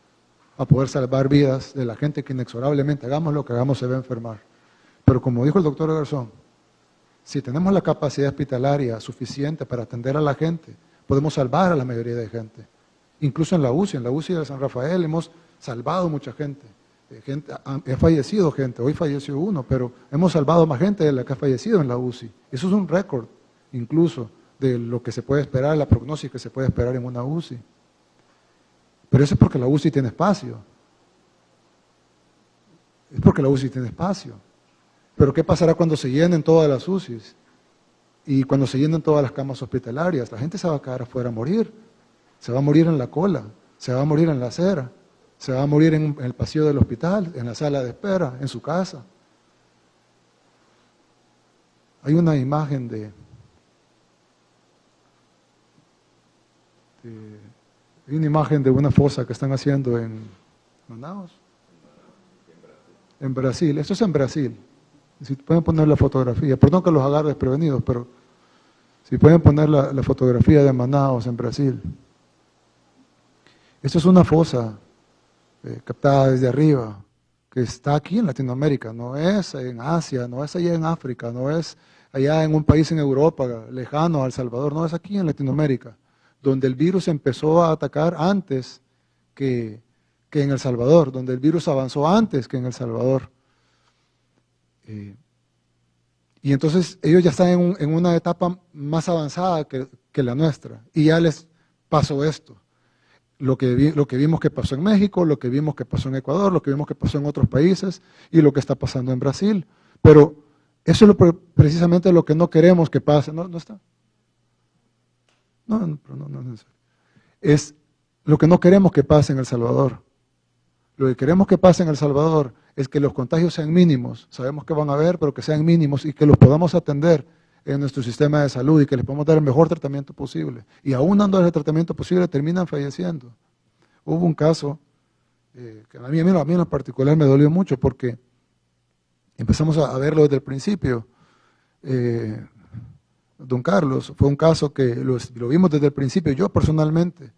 C: a poder salvar vidas de la gente que inexorablemente, hagamos lo que hagamos, se va a enfermar. Pero como dijo el doctor Garzón, si tenemos la capacidad hospitalaria suficiente para atender a la gente, podemos salvar a la mayoría de gente. Incluso en la UCI de San Rafael hemos salvado mucha gente. Ha fallecido gente, hoy falleció uno, pero hemos salvado más gente de la que ha fallecido en la UCI. Eso es un récord, incluso, de lo que se puede esperar, la prognosis que se puede esperar en una UCI. Pero eso es porque la UCI tiene espacio. Es porque la UCI tiene espacio. Pero ¿qué pasará cuando se llenen todas las UCIs? Y cuando se llenen todas las camas hospitalarias, la gente se va a quedar afuera a morir. Se va a morir en la cola, se va a morir en la acera, se va a morir en el pasillo del hospital, en la sala de espera, en su casa. Hay una imagen de una fosa que están haciendo en Manaus, en Brasil. Esto es en Brasil. Si pueden poner la fotografía, perdón que los agarre desprevenidos, pero si pueden poner la fotografía de Manaus en Brasil. Esto es una fosa captada desde arriba, que está aquí en Latinoamérica, no es en Asia, no es allá en África, no es allá en un país en Europa, lejano a El Salvador, no, es aquí en Latinoamérica, donde el virus empezó a atacar antes que que en El Salvador, donde el virus avanzó antes que en El Salvador. Y entonces ellos ya están en una etapa más avanzada que la nuestra, y ya les pasó esto. Lo que vimos que pasó en México, lo que vimos que pasó en Ecuador, lo que vimos que pasó en otros países, y lo que está pasando en Brasil. Pero eso es precisamente lo que no queremos que pase. ¿No está? No es necesario. Es lo que no queremos que pase en El Salvador. Lo que queremos que pase en El Salvador es que los contagios sean mínimos. Sabemos que van a haber, pero que sean mínimos y que los podamos atender en nuestro sistema de salud y que les podamos dar el mejor tratamiento posible. Y aún dando el tratamiento posible, terminan falleciendo. Hubo un caso que a mí en lo particular me dolió mucho porque empezamos a verlo desde el principio. Don Carlos, fue un caso que lo vimos desde el principio. Yo personalmente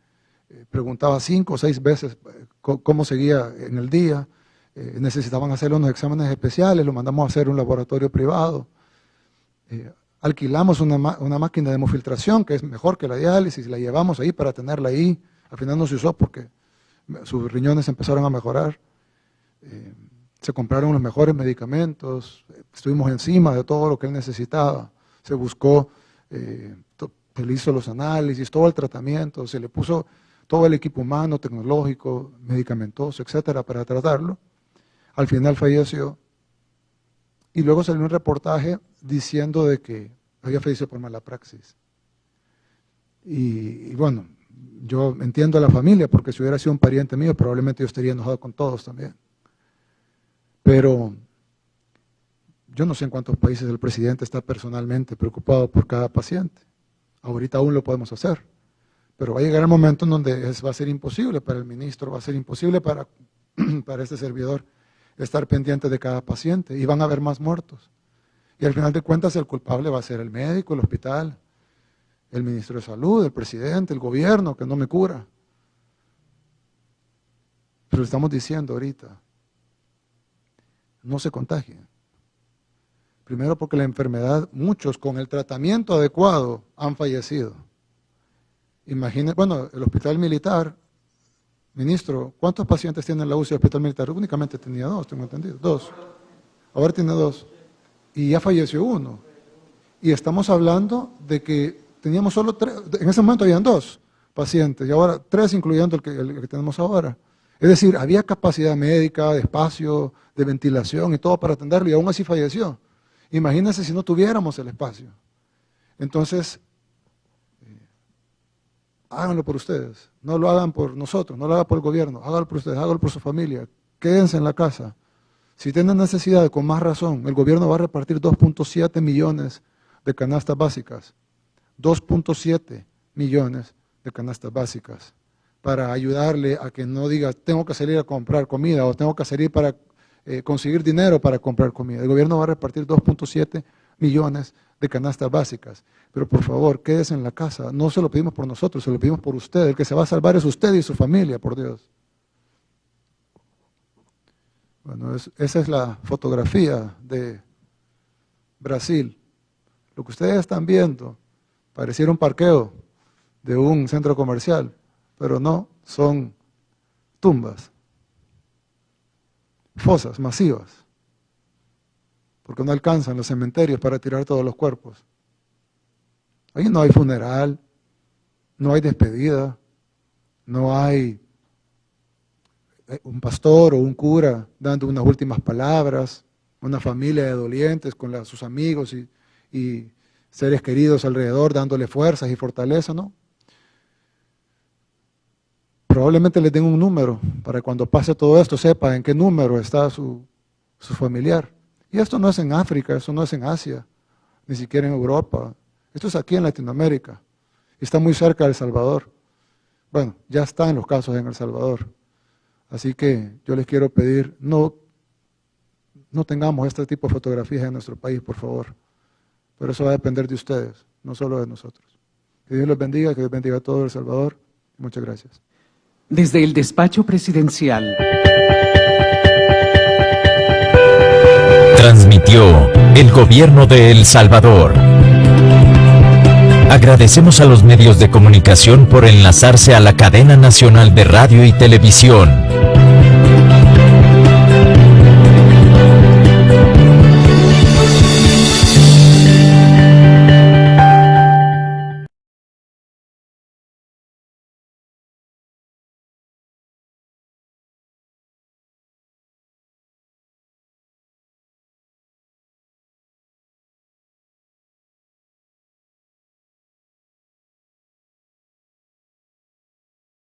C: preguntaba 5 o 6 veces cómo seguía en el día. Necesitaban hacer unos exámenes especiales, lo mandamos a hacer en un laboratorio privado. Alquilamos una máquina de hemofiltración que es mejor que la diálisis, la llevamos ahí para tenerla ahí. Al final no se usó porque sus riñones empezaron a mejorar. Se compraron los mejores medicamentos, estuvimos encima de todo lo que él necesitaba. Se buscó, se le hizo los análisis, todo el tratamiento, se le puso todo el equipo humano, tecnológico, medicamentoso, etcétera, para tratarlo. Al final falleció. Y luego salió un reportaje diciendo de que había fallecido por mala praxis. Y bueno, yo entiendo a la familia, porque si hubiera sido un pariente mío, probablemente yo estaría enojado con todos también. Pero yo no sé en cuántos países el presidente está personalmente preocupado por cada paciente. Ahorita aún lo podemos hacer. Pero va a llegar el momento en donde va a ser imposible para el ministro, va a ser imposible para este servidor estar pendiente de cada paciente y van a haber más muertos. Y al final de cuentas el culpable va a ser el médico, el hospital, el ministro de Salud, el presidente, el gobierno, que no me cura. Pero estamos diciendo ahorita, no se contagien. Primero porque la enfermedad, muchos con el tratamiento adecuado han fallecido. Imaginen, bueno, el hospital militar, ministro, ¿cuántos pacientes tiene la UCI del hospital militar? Únicamente tenía 2, tengo entendido, 2. Ahora tiene 2. Y ya falleció 1. Y estamos hablando de que teníamos solo 3, en ese momento habían 2 pacientes, y ahora 3 incluyendo el que tenemos ahora. Es decir, había capacidad médica, de espacio, de ventilación y todo para atenderlo, y aún así falleció. Imagínense si no tuviéramos el espacio. Entonces, háganlo por ustedes, no lo hagan por nosotros, no lo hagan por el gobierno, háganlo por ustedes, háganlo por su familia, quédense en la casa. Si tienen necesidad, con más razón, el gobierno va a repartir 2.7 millones de canastas básicas, 2.7 millones de canastas básicas, para ayudarle a que no diga, tengo que salir a comprar comida o tengo que salir para conseguir dinero para comprar comida. El gobierno va a repartir 2.7 millones de canastas básicas. Pero por favor, quédese en la casa. No se lo pedimos por nosotros, se lo pedimos por usted. El que se va a salvar es usted y su familia, por Dios. Bueno, esa es la fotografía de Brasil. Lo que ustedes están viendo pareciera un parqueo de un centro comercial, pero no, son tumbas, fosas masivas, porque no alcanzan los cementerios para tirar todos los cuerpos. Ahí no hay funeral, no hay despedida, no hay un pastor o un cura dando unas últimas palabras, una familia de dolientes con sus amigos y seres queridos alrededor dándole fuerzas y fortaleza, ¿no? Probablemente les den un número para cuando pase todo esto sepa en qué número está su familiar. Y esto no es en África, esto no es en Asia, ni siquiera en Europa. Esto es aquí en Latinoamérica. Y está muy cerca de El Salvador. Bueno, ya están los casos en El Salvador. Así que yo les quiero pedir, no tengamos este tipo de fotografías en nuestro país, por favor. Pero eso va a depender de ustedes, no solo de nosotros. Que Dios los bendiga, que Dios bendiga a todo El Salvador. Muchas gracias.
B: Desde el despacho presidencial.
A: Transmitió el gobierno de El Salvador. Agradecemos a los medios de comunicación por enlazarse a la cadena nacional de radio y televisión.